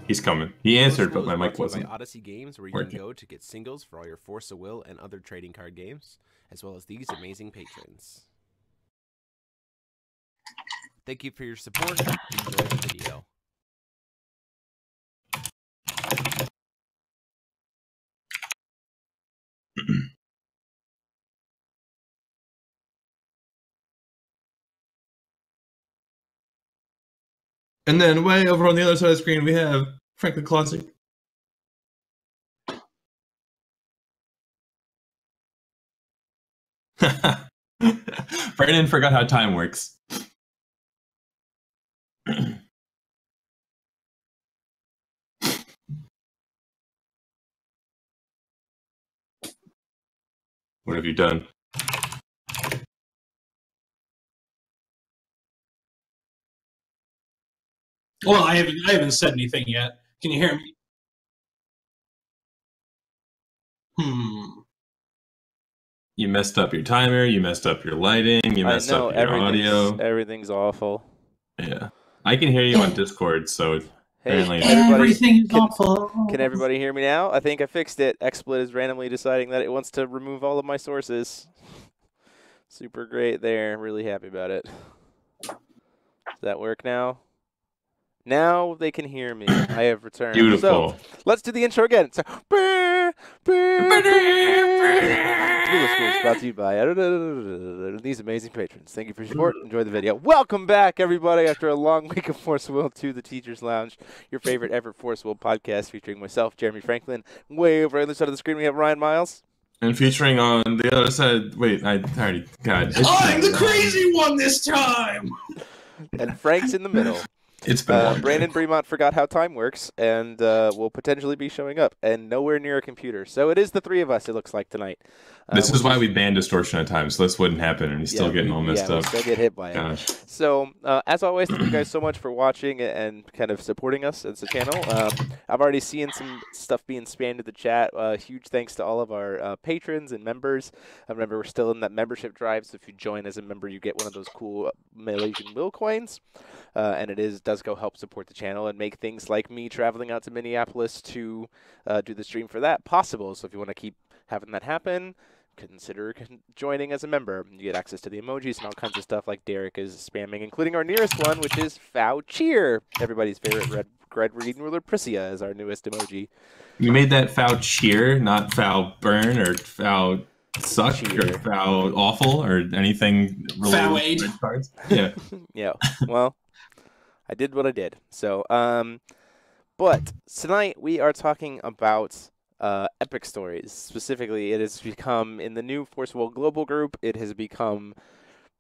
He's coming. He answered, but Force my of Will is mic brought to you wasn't by Odyssey Games, where you working. can go to get singles for all your Force of Will and other trading card games, as well as these amazing patrons. Thank you for your support. Enjoy the video. And then way over on the other side of the screen, we have Franklin Classic. Brandon forgot how time works. What have you done? Well, I haven't said anything yet. Can you hear me? You messed up your timer. You messed up your lighting. You messed up your audio. Everything's awful. Yeah, I can hear you on Discord, so apparently everything is awful. Can everybody hear me now? I think I fixed it. XSplit is randomly deciding that it wants to remove all of my sources. Super great there. Really happy about it. Does that work now? Now they can hear me. I have returned. Beautiful. So, let's do the intro again. So, School is brought to you by these amazing patrons. Thank you for your support. Enjoy the video. Welcome back, everybody, after a long week of Force Will to the Teacher's Lounge, your favorite ever Force Will podcast featuring myself, Jeremy Franklin. Way over on the other side of the screen, we have Ryan Miles. And featuring on the other side, wait, I already, God. I'm the crazy one this time! And Frank's in the middle. It's been Brandon Bremont forgot how time works and will potentially be showing up and nowhere near a computer. So it is the three of us, it looks like, tonight. This is why we banned distortion at times, so this wouldn't happen, and he's still getting all messed up. Still get hit by Gosh. it. So, as always, thank you guys so much for watching and kind of supporting us as a channel. I've already seen some stuff being spammed to the chat. Huge thanks to all of our patrons and members. Remember, we're still in that membership drive, so if you join as a member, you get one of those cool Malaysian Will coins. And it does go help support the channel and make things like me traveling out to Minneapolis to do the stream for that possible. So if you want to keep having that happen, consider joining as a member. You get access to the emojis and all kinds of stuff like Derek is spamming, including our nearest one, which is Fow Cheer. Everybody's favorite red reading ruler Priscia is our newest emoji. You made that Fow Cheer, not Fow Burn or Fow Suck Cheer. or Fow Awful or anything related Fow to Aid. red cards. Yeah. Yeah, well, I did what I did. So, but tonight we are talking about epic stories. Specifically, it has become, in the new Force Will Global group, it has become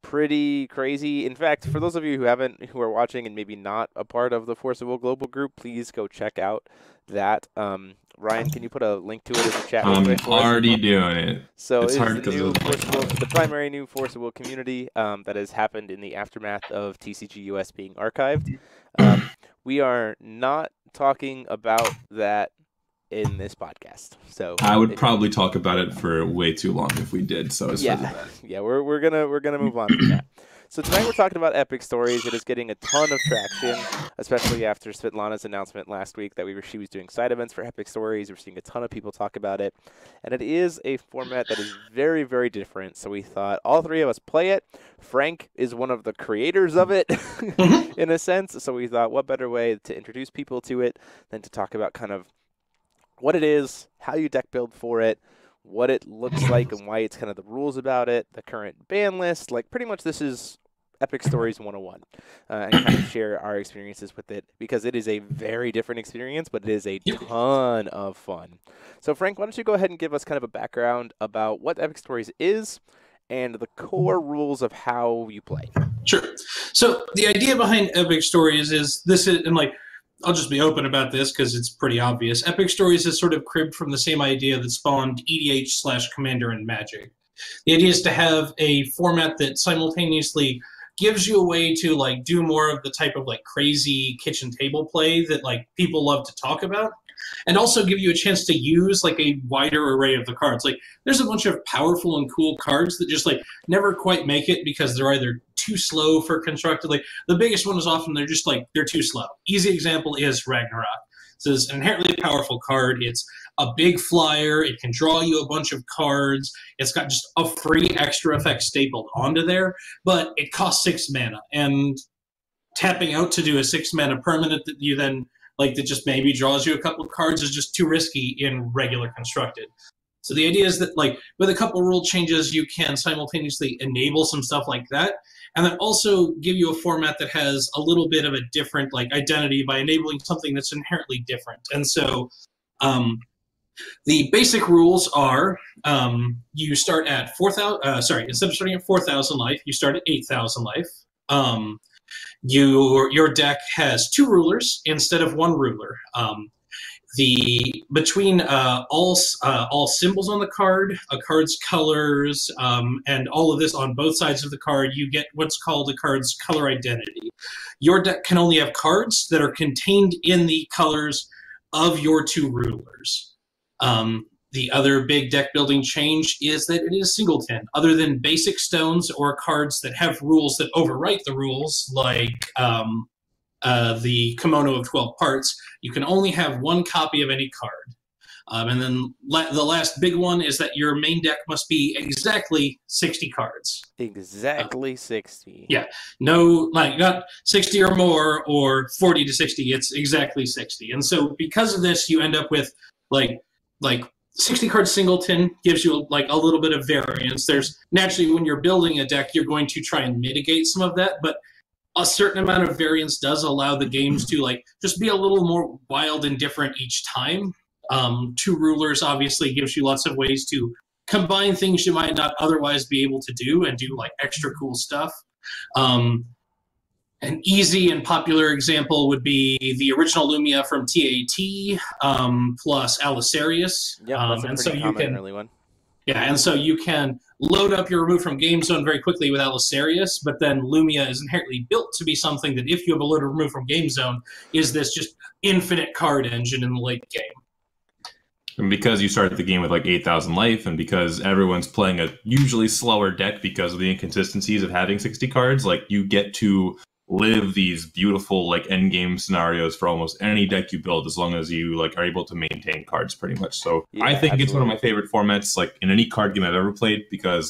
pretty crazy. In fact, for those of you who are watching and maybe not a part of the Force Will Global group, please go check out that. Ryan, can you put a link to it in the chat? I'm already doing it. So it's hard the, new because the primary new Force of Will community that has happened in the aftermath of TCG US being archived. We are not talking about that in this podcast. So I would probably talk about it for way too long if we did. So yeah, we're gonna move on from that. So tonight we're talking about epic stories. It is getting a ton of traction, especially after Svetlana's announcement last week that she was doing side events for epic stories. We're seeing a ton of people talk about it, and it is a format that is very, very different. So we thought all three of us play it. Frank is one of the creators of it, in a sense. So we thought, what better way to introduce people to it than to talk about kind of what it is, how you deck build for it, what it looks like and why it's kind of the rules about it, the current ban list. Like, pretty much this is Epic Stories 101, and kind of share our experiences with it, because it is a very different experience, but it is a ton of fun. So Frank, why don't you go ahead and give us kind of a background about what Epic Stories is and the core rules of how you play. Sure. So the idea behind Epic Stories is this is, and like, I'll just be open about this because it's pretty obvious. Epic Stories is sort of cribbed from the same idea that spawned EDH/Commander and Magic. The idea is to have a format that simultaneously gives you a way to like do more of the type of like crazy kitchen table play that like people love to talk about, and also give you a chance to use like a wider array of the cards. Like, there's a bunch of powerful and cool cards that just like never quite make it because they're either too slow for constructed. Like, the biggest one is often they're too slow. Easy example is Ragnarok. So it's an inherently powerful card. It's a big flyer. It can draw you a bunch of cards. It's got just a free extra effect stapled onto there, but it costs 6 mana. And tapping out to do a 6 mana permanent that you then that just maybe draws you a couple of cards is just too risky in regular constructed. So the idea is that with a couple rule changes, you can simultaneously enable some stuff like that, and then also give you a format that has a little bit of a different identity by enabling something that's inherently different. And so the basic rules are you start at 4,000. Instead of starting at 4,000 life, you start at 8,000 life. Your deck has 2 rulers instead of 1 ruler. Between all symbols on the card, a card's colors, and all of this on both sides of the card, you get what's called the card's color identity. Your deck can only have cards that are contained in the colors of your 2 rulers. The other big deck building change is that it is singleton. Other than basic stones or cards that have rules that overwrite the rules, like the Kimono of 12 Parts, you can only have 1 copy of any card. And then the last big one is that your main deck must be exactly 60 cards. Exactly 60. Yeah. No, not 60 or more or 40 to 60. It's exactly 60. And so because of this, you end up with like 60 card singleton gives you a little bit of variance. There's naturally, when you're building a deck, you're going to try and mitigate some of that, but a certain amount of variance does allow the games to just be a little more wild and different each time. 2 rulers obviously gives you lots of ways to combine things you might not otherwise be able to do and do extra cool stuff. An easy and popular example would be the original Lumia from TAT plus Belisarius. Yeah, that's a pretty common early one. Yeah, and so you can load up your remove from game zone very quickly with Belisarius, but then Lumia is inherently built to be something that if you have a load of remove from game zone, is this just infinite card engine in the late game. And because you started the game with 8,000 life, and because everyone's playing a usually slower deck because of the inconsistencies of having 60 cards, you get to live these beautiful end game scenarios for almost any deck you build, as long as you are able to maintain cards pretty much. So yeah, I think It's one of my favorite formats in any card game I've ever played, because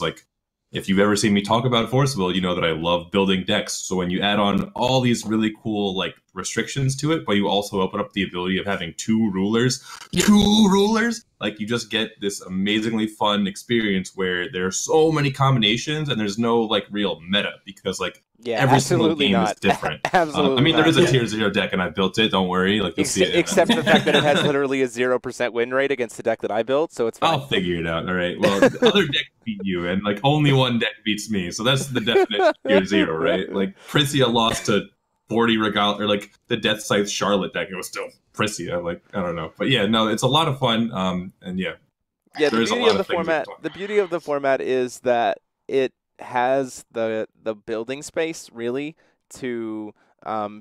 if you've ever seen me talk about Force of Will, you know that I love building decks. So when you add on all these really cool restrictions to it, but you also open up the ability of having 2 rulers, you just get this amazingly fun experience where there are so many combinations and there's no real meta, because every single game is different. Absolutely. I mean, there is a tier 0 deck and I built it. Don't worry. You'll see it. Except the fact that it has literally a 0% win rate against the deck that I built, so it's fine. I'll figure it out. All right. Well, the other deck beat you, and only one deck beats me. So that's the definition of tier 0, right? Prisia lost to 40 Regal, or the Death Scythe Charlotte deck. It was still Prisia. I don't know. But yeah, no, it's a lot of fun. And yeah. Yeah, the beauty of the format is that it has the building space really to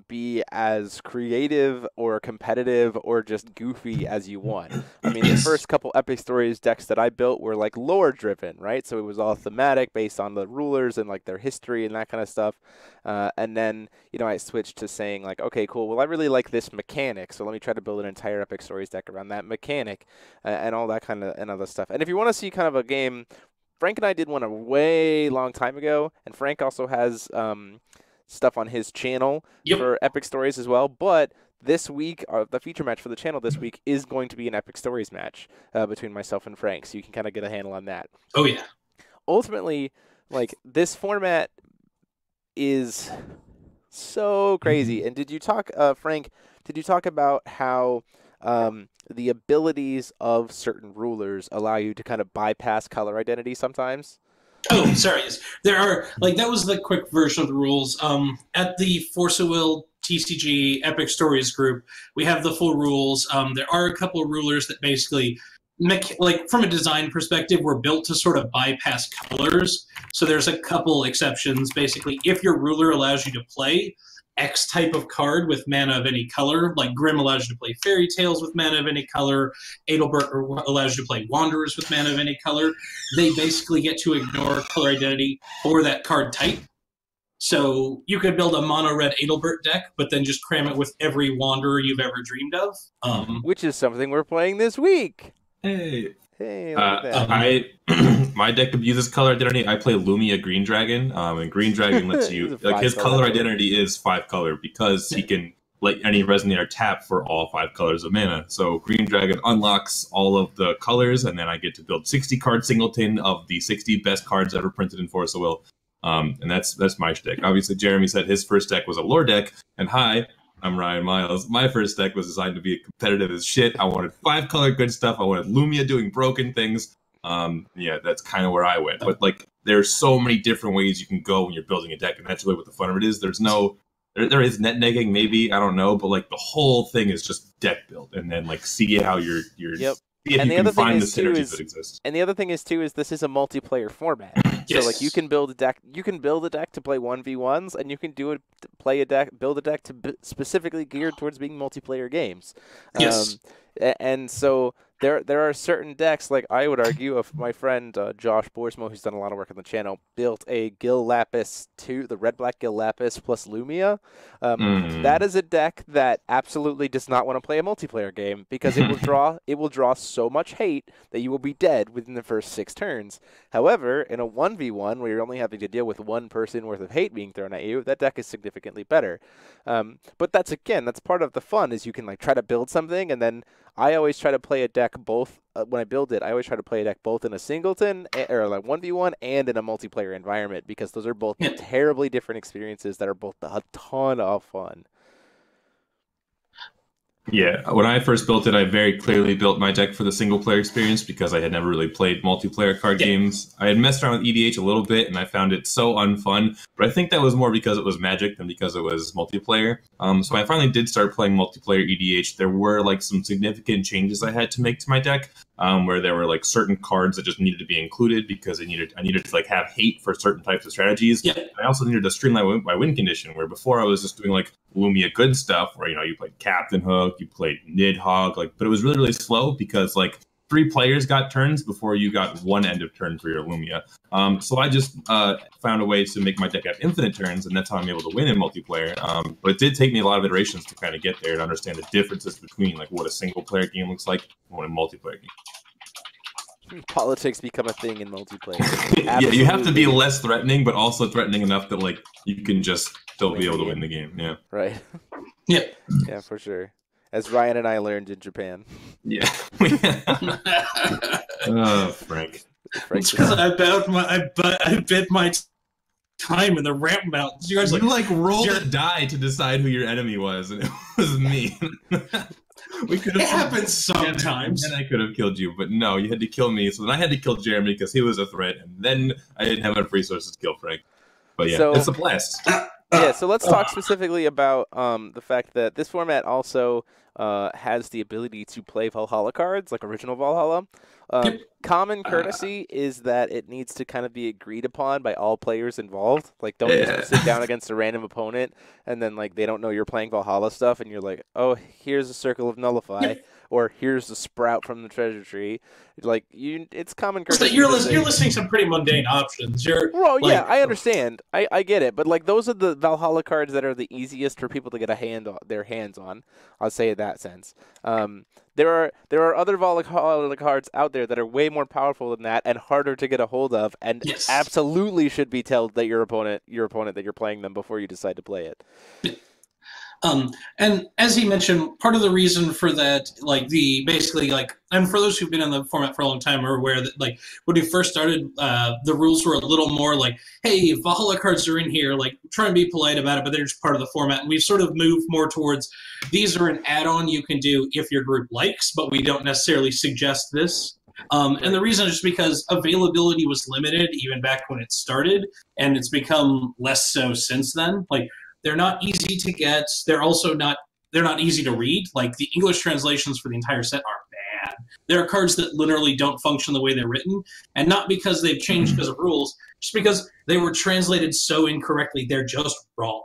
be as creative or competitive or just goofy as you want. I mean, the first couple Epic Stories decks that I built were lore driven, right? So it was all thematic based on the rulers and their history and that kind of stuff. And then, I switched to saying okay, cool. Well, I really like this mechanic, so let me try to build an entire Epic Stories deck around that mechanic and all that kind of and other stuff. And if you want to see kind of a game, Frank and I did one a way long time ago, and Frank also has stuff on his channel for Epic Stories as well. But this week, the feature match for the channel this week is going to be an Epic Stories match between myself and Frank, so you can kind of get a handle on that. Oh, yeah. Ultimately, this format is so crazy. And did you talk, Frank, about how the abilities of certain rulers allow you to kind of bypass color identity sometimes? Oh, sorry. There are, that was the quick version of the rules. At the Force of Will TCG Epic Stories group, we have the full rules. There are a couple of rulers that basically, from a design perspective, were built to sort of bypass colors. So there's a couple exceptions. Basically, if your ruler allows you to play X type of card with mana of any color, Grimm allows you to play Fairy Tales with mana of any color, Adelbert allows you to play Wanderers with mana of any color, they basically get to ignore color identity for that card type. So you could build a mono-red Adelbert deck, but then just cram it with every Wanderer you've ever dreamed of. Which is something we're playing this week. Hey. Hey, look at that. My deck abuses color identity. I play Lumia Green Dragon, and Green Dragon lets you like his color identity is 5 color because he can let any Resonator tap for all 5 colors of mana. So Green Dragon unlocks all of the colors, and then I get to build 60 card singleton of the 60 best cards ever printed in Force of Will. And that's my deck. Obviously, Jeremy said his first deck was a lore deck, and hi, I'm Ryan Miles. My first deck was designed to be competitive as shit. I wanted 5 color good stuff. I wanted Lumia doing broken things. Yeah, that's kind of where I went. But like, there's so many different ways you can go when you're building a deck, and that's really what the fun of it is. There is net negging, maybe, I don't know, but like the whole thing is just deck build, and then like see how you're Yep. see if And you the can other thing find the is, too, synergies is- that exist. And the other thing is too is this is a multiplayer format. Yes. So like you can build a deck. You can build a deck to play 1v1s, and you can build a deck specifically geared towards being multiplayer games. Yes. And so there are certain decks, like I would argue, of my friend Josh Boersma, who's done a lot of work on the channel, built a Gil Lapis 2, the red-black Gil Lapis plus Lumia. That is a deck that absolutely does not want to play a multiplayer game because it will draw so much hate that you will be dead within the first 6 turns. However, in a 1v1 where you're only having to deal with one person worth of hate being thrown at you, that deck is significantly better. But that's part of the fun, is you can like try to build something, and then I always try to play a deck both when I build it. I always try to play a deck both in a singleton or like 1v1 and in a multiplayer environment, because those are both terribly different experiences that are both a ton of fun. Yeah, when I first built it, I very clearly built my deck for the single-player experience because I had never really played multiplayer card games. I had messed around with EDH a little bit, and I found it so unfun, but I think that was more because it was Magic than because it was multiplayer. So when I finally did start playing multiplayer EDH, there were like some significant changes I had to make to my deck, where there were like certain cards that just needed to be included because I needed to like have hate for certain types of strategies. Yeah. I also needed to streamline my win condition, where before I was just doing like Lumia good stuff, where you played Captain Hook, you played Nidhogg, but it was really, really slow because like 3 players got turns before you got one end of turn for your Lumia. So I just found a way to make my deck have infinite turns, and that's how I'm able to win in multiplayer. But it did take me a lot of iterations to kind of get there and understand the differences between like what a single player game looks like and what a multiplayer game. Politics become a thing in multiplayer. Yeah, you have to be less threatening, but also threatening enough that like you can just still be able to win the game. Yeah. Right. Yeah. Yeah, for sure. As Ryan and I learned in Japan. Yeah. Oh, Frank. It's because I bet my time in the ramp mountains. You guys rolled a die to decide who your enemy was, and it was me. We could have. It happens sometimes. And I could have killed you, but no, you had to kill me. So then I had to kill Jeremy because he was a threat, and then I didn't have enough resources to kill Frank. But yeah, it's a blast. Yeah, so let's talk specifically about the fact that this format also has the ability to play Valhalla cards, like original Valhalla. Common courtesy is that it needs to kind of be agreed upon by all players involved. Like, don't just sit down against a random opponent and then like they don't know you're playing Valhalla stuff, and you're like, oh, here's a Circle of Nullify, or here's the Sprout from the Treasure Tree. Like, it's common courtesy. So you're listing some pretty mundane options. Yeah, I understand. I get it, but like those are the Valhalla cards that are the easiest for people to get their hands on. I'll say it in that sense. There are other Valhalla cards out there that are way more powerful than that and harder to get a hold of, and absolutely should be told that your opponent that you're playing them before you decide to play it. And as he mentioned, part of the reason for that, and for those who've been in the format for a long time are aware that, like, when we first started, the rules were a little more like, hey, Valhalla cards are in here, like, try and be polite about it, but they're just part of the format. And we've sort of moved more towards, these are an add-on you can do if your group likes, but we don't necessarily suggest this. And the reason is just because availability was limited even back when it started, and it's become less so since then. Like, they're not easy to get. They're not easy to read. Like, the English translations for the entire set are bad. There are cards that literally don't function the way they're written, and not because they've changed because of rules, just because they were translated so incorrectly. They're just wrong.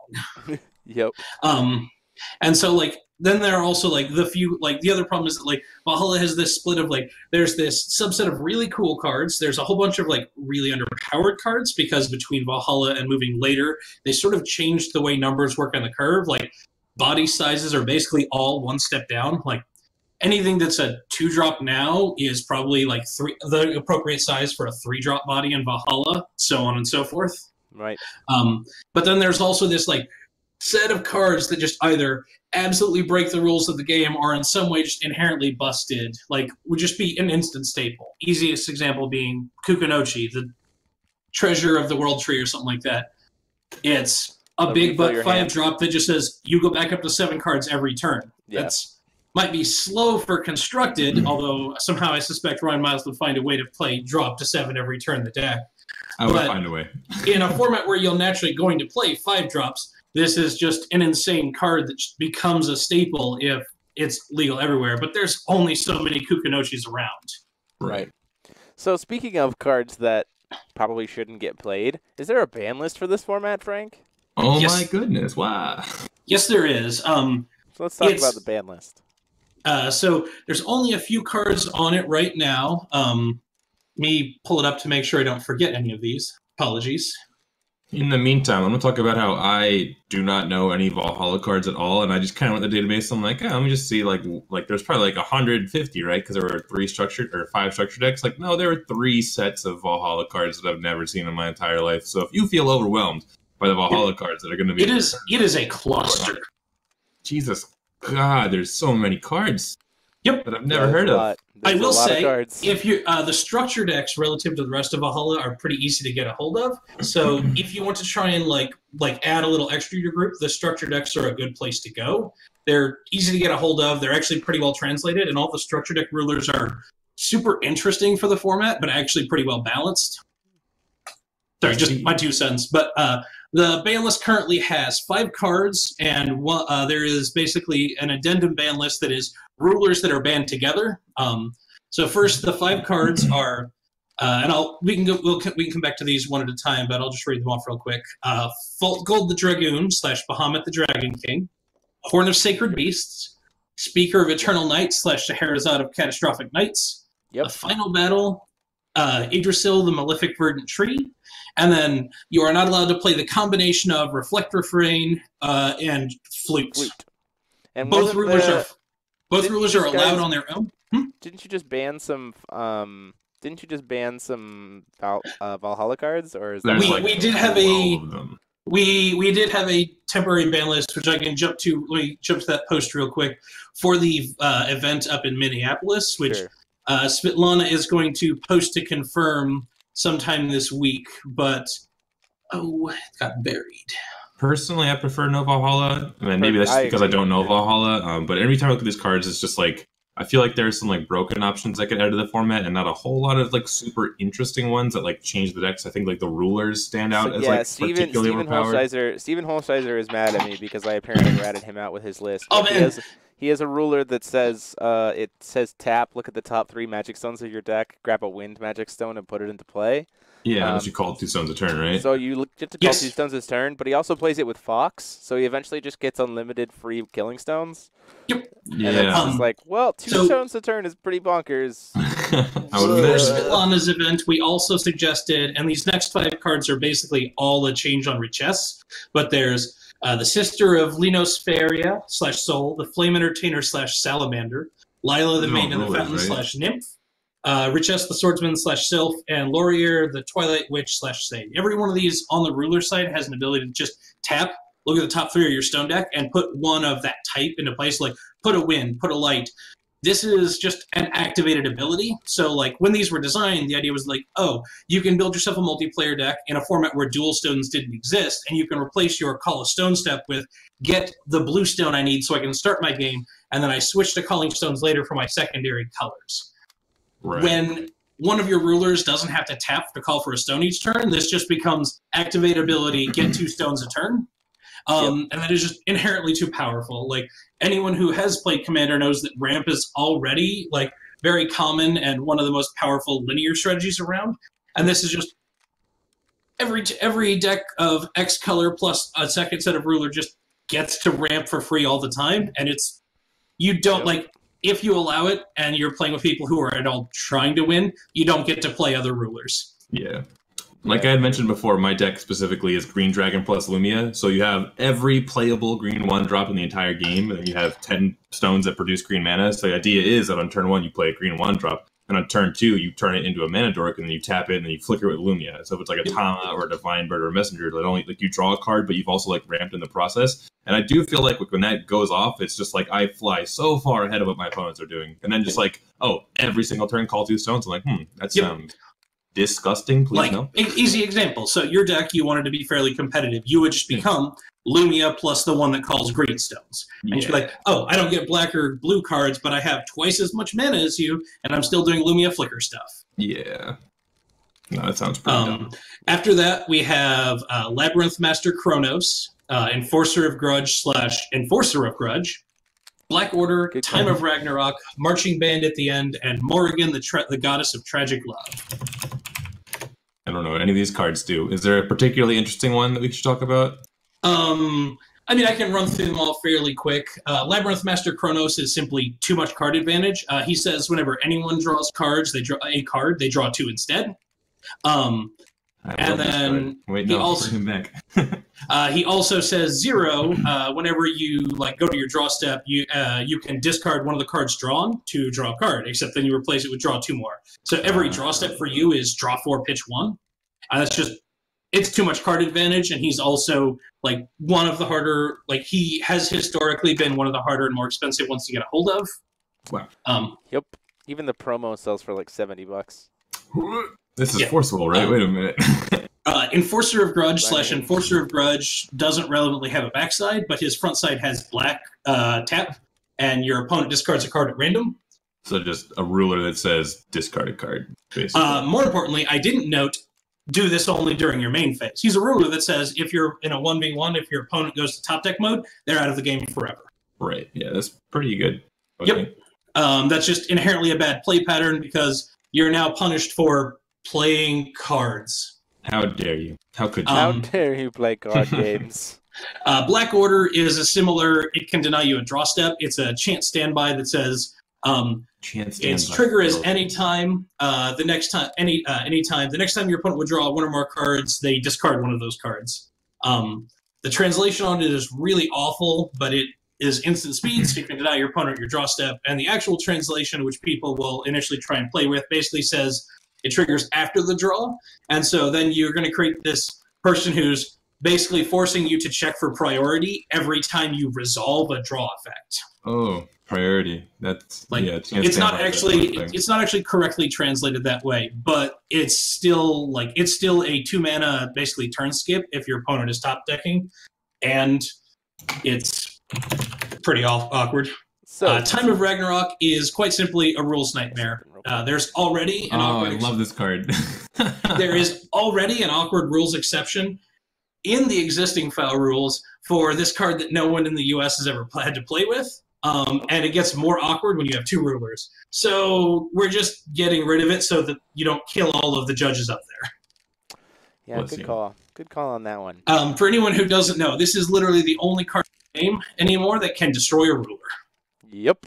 Yep. And so, like, then there are also like the other problem is that like Valhalla has this split of like there's this subset of really cool cards. There's a whole bunch of like really underpowered cards because between Valhalla and moving later, they sort of changed the way numbers work on the curve. Like body sizes are basically all one step down. Like anything that's a 2-drop now is probably like the appropriate size for a 3-drop body in Valhalla, so on and so forth. Right. But then there's also this like set of cards that just either absolutely break the rules of the game or in some way just inherently busted, like would just be an instant staple. Easiest example being Kukunochi, the treasure of the world tree or something like that. It's a big butt 5-drop that just says you go back up to 7 cards every turn. Yeah. That's might be slow for constructed, although somehow I suspect Ryan Miles would find a way to play drop to 7 every turn the deck. I would find a way. In a format where you're naturally going to play 5-drops, this is just an insane card that becomes a staple if it's legal everywhere. But there's only so many Kukunochis around. Right. So speaking of cards that probably shouldn't get played, is there a ban list for this format, Frank? Oh my goodness! Wow. Yes, there is. So let's talk about the ban list. So there's only a few cards on it right now. Me pull it up to make sure I don't forget any of these. Apologies. In the meantime, I'm going to talk about how I do not know any Valhalla cards at all, and I just kind of went to the database. I'm like, let me just see, like there's probably like 150, right? Because there were 5 structured decks. Like, no, there are 3 sets of Valhalla cards that I've never seen in my entire life. So if you feel overwhelmed by the Valhalla cards that are going to be, it is a cluster. Jesus God, there's so many cards. Yep, that I've never heard of. I will say, if you the structure decks relative to the rest of Valhalla are pretty easy to get a hold of. So if you want to try and like add a little extra to your group, the structure decks are a good place to go. They're easy to get a hold of. They're actually pretty well translated, and all the structure deck rulers are super interesting for the format, but actually pretty well balanced. Sorry, just my 2 cents. But the ban list currently has 5 cards, and there is basically an addendum ban list that is rulers that are banned together. So first, the 5 cards are, and we can come back to these one at a time, but I'll just read them off real quick. Gold the Dragoon / Bahamut the Dragon King, Horn of Sacred Beasts, Speaker of Eternal Night / Scheherazade of Catastrophic Nights, A Final Battle, Yggdrasil the Malefic Verdant Tree, and then you are not allowed to play the combination of Reflect Refrain and Flute. And both rulers are allowed on their own. Didn't you just ban some? Valhalla cards, or is that we did have we did have a temporary ban list, which I can jump to. Let me jump to that post real quick for the event up in Minneapolis, which Svetlana is going to post to confirm sometime this week, but it got buried. Personally, I prefer no Valhalla. I mean, maybe that's just because I don't know Valhalla. But every time I look at these cards, it's just like I feel like there's some like broken options that get out of the format, and not a whole lot of like super interesting ones that like change the decks. I think like the rulers stand out as like particularly overpowered. Steven Holsheiser is mad at me because I apparently ratted him out with his list. Oh man. He has a ruler that says, tap, look at the top 3 magic stones of your deck, grab a wind magic stone and put it into play. Yeah, unless you call it 2 stones a turn, right? So you get to call 2 stones a turn, but he also plays it with Fox, so he eventually just gets unlimited free killing stones. Yep. Yeah. And it's just like, well, 2 stones a turn is pretty bonkers. I would for Svetlana's event, we also suggested, and these next 5 cards are basically all a change on Richess, but there's the Sister of Linosferia / Soul, the Flame Entertainer / Salamander, Lila the Maiden of the Fountain / Nymph, Richess the Swordsman / Sylph, and Laurier the Twilight Witch / Sage. Every one of these on the ruler side has an ability to just tap, look at the top 3 of your stone deck, and put one of that type into place, like put a wind, put a light. This is just an activated ability. So like when these were designed, the idea was like, oh, you can build yourself a multiplayer deck in a format where dual stones didn't exist, and you can replace your Call of Stone step with get the blue stone I need so I can start my game, and then I switch to Calling Stones later for my secondary colors. Right. When one of your rulers doesn't have to tap to call for a stone each turn, this just becomes activate ability, get 2 stones a turn. And that is just inherently too powerful. Like anyone who has played Commander knows that ramp is already like very common and one of the most powerful linear strategies around. And this is just every deck of X color plus a second set of ruler just gets to ramp for free all the time, and it's you don't like if you allow it and you're playing with people who are at all trying to win, you don't get to play other rulers. Yeah. Like I had mentioned before, my deck specifically is Green Dragon plus Lumia. So you have every playable green 1-drop in the entire game, and then you have 10 stones that produce green mana. So the idea is that on turn 1, you play a green 1-drop, and on turn 2, you turn it into a mana dork, and then you tap it, and then you flicker it with Lumia. So if it's like a Tama or a Divine Bird or a Messenger, that only like you draw a card, but you've also like ramped in the process. And I do feel like when that goes off, it's just like I fly so far ahead of what my opponents are doing, and then just like, oh, every single turn call 2 stones. I'm like, that sounds disgusting. Please like, no. Easy example. So your deck, you wanted to be fairly competitive. You would just become Lumia plus the one that calls green stones. And you'd be like, oh, I don't get black or blue cards, but I have twice as much mana as you, and I'm still doing Lumia flicker stuff. Yeah. No, that sounds pretty dumb. After that, we have Labyrinth Master Kronos, Enforcer of Grudge / Enforcer of Grudge, Black Order, Time of Ragnarok, Marching Band at the end, and Morrigan, the Goddess of Tragic Love. I don't know what any of these cards do. Is there a particularly interesting one that we should talk about? I mean, I can run through them all fairly quick. Labyrinth Master Kronos is simply too much card advantage. He says whenever anyone draws cards, they draw a card, they draw 2 instead. And then he also says 0. Whenever you like go to your draw step, you can discard one of the cards drawn to draw a card. Except then you replace it with draw 2 more. So every draw step for you is draw 4, pitch 1. That's just it's too much card advantage, and he's also like one of the harder. Like he has historically been one of the harder and more expensive ones to get a hold of. Wow. Yep. Even the promo sells for like $70. This is forcible, right? Wait a minute. Enforcer of Grudge / Enforcer of Grudge doesn't relevantly have a backside, but his front side has black tap, and your opponent discards a card at random. So just a ruler that says discard a card, basically. More importantly, I didn't note, do this only during your main phase. He's a ruler that says if you're in a 1v1, if your opponent goes to top deck mode, they're out of the game forever. Right. Yeah, that's pretty good. Okay. Yep. That's just inherently a bad play pattern because you're now punished for playing cards. How dare you? How could you? How dare you play card games? Black Order is a similar, it can deny you a draw step. It's a chance standby that says its trigger is anytime the next time your opponent would draw 1 or more cards, they discard one of those cards. The translation on it is really awful, but it is instant speed, so you can deny your opponent your draw step. And the actual translation, which people will initially try and play with, basically says it triggers after the draw. And so then you're going to create this person who's basically forcing you to check for priority every time you resolve a draw effect. Oh, priority. That's like it's not actually correctly translated that way, but it's still a 2 mana basically turn skip if your opponent is top decking, and it's pretty awkward. So Time of Ragnarok is quite simply a rules nightmare. There's already an awkward. I love this card. There is already an awkward rules exception in the existing foul rules for this card that no one in the U.S. has ever had to play with. And it gets more awkward when you have 2 rulers. So we're just getting rid of it so that you don't kill all of the judges up there. Yeah, good call. Good call on that one. For anyone who doesn't know, this is literally the only card in the game anymore that can destroy a ruler. Yep.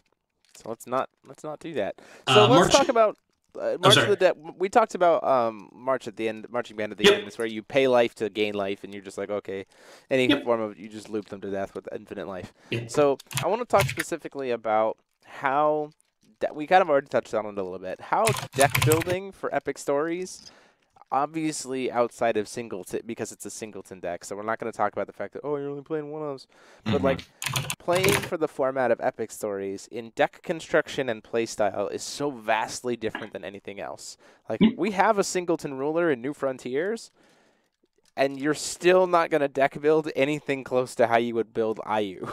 So let's not do that. So let's talk about March of the Dead. We talked about marching band at the end. It's where you pay life to gain life, and you're just like, okay, any form of you just loop them to death with infinite life. So I want to talk specifically about how we kind of already touched on it a little bit. How deck building for Epic Stories, obviously outside of singleton, because it's a singleton deck, so we're not going to talk about the fact that you're only playing one-ofs, but like playing for the format of Epic Stories in deck construction and playstyle is so vastly different than anything else. Like we have a singleton ruler in New Frontiers, and you're still not going to deck build anything close to how you would build IU.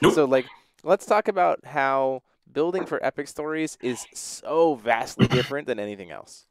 Nope. So like let's talk about how building for Epic Stories is so vastly different than anything else.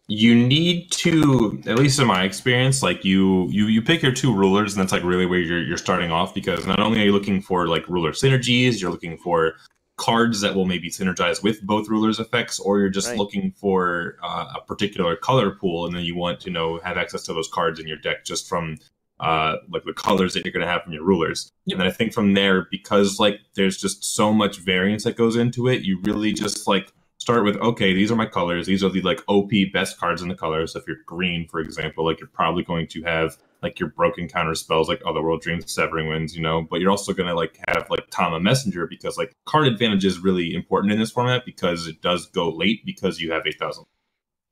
You need to, at least in my experience, like you pick your 2 rulers, and that's like really where you're starting off, because not only are you looking for like ruler synergies, you're looking for cards that will maybe synergize with both rulers' effects, or you're just looking for a particular color pool, and then you want to have access to those cards in your deck just from like the colors that you're going to have from your rulers. And then I think from there, because like there's just so much variance that goes into it, you really just like start with, okay, these are my colors. These are the like OP best cards in the colors. So if you're green, for example, like you're probably going to have like your broken counter spells like Otherworld Dreams, Severing Winds, you know, but you're also going to like have like Tama Messenger, because like card advantage is really important in this format because it does go late because you have 8,000.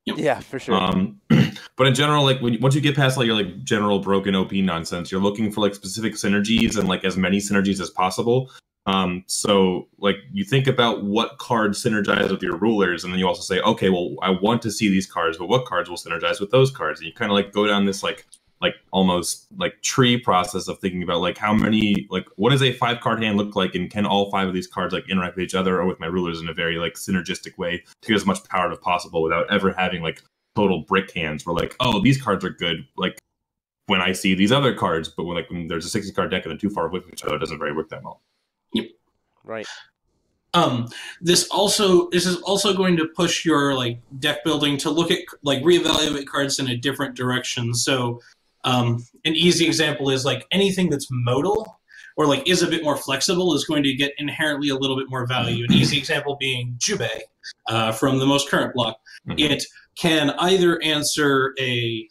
Yeah, for sure. But in general, like once you get past like your like general broken OP nonsense, you're looking for like specific synergies and like as many synergies as possible. So like you think about what cards synergize with your rulers, and then you also say, okay, well, I want to see these cards, but what cards will synergize with those cards? And you kind of like go down this like almost like tree process of thinking about like how many, like what does a 5-card hand look like, and can all 5 of these cards like interact with each other or with my rulers in a very like synergistic way to get as much power as possible without ever having like total brick hands where like, oh, these cards are good like when I see these other cards, but when there's a 60-card deck and they're too far away from each other, it doesn't very work that well. Yep. Right. This is also going to push your like deck building to look at like reevaluate cards in a different direction. So an easy example is like anything that's modal or like is a bit more flexible is going to get inherently a little bit more value. An easy example being Jubei from the most current block. It can either answer an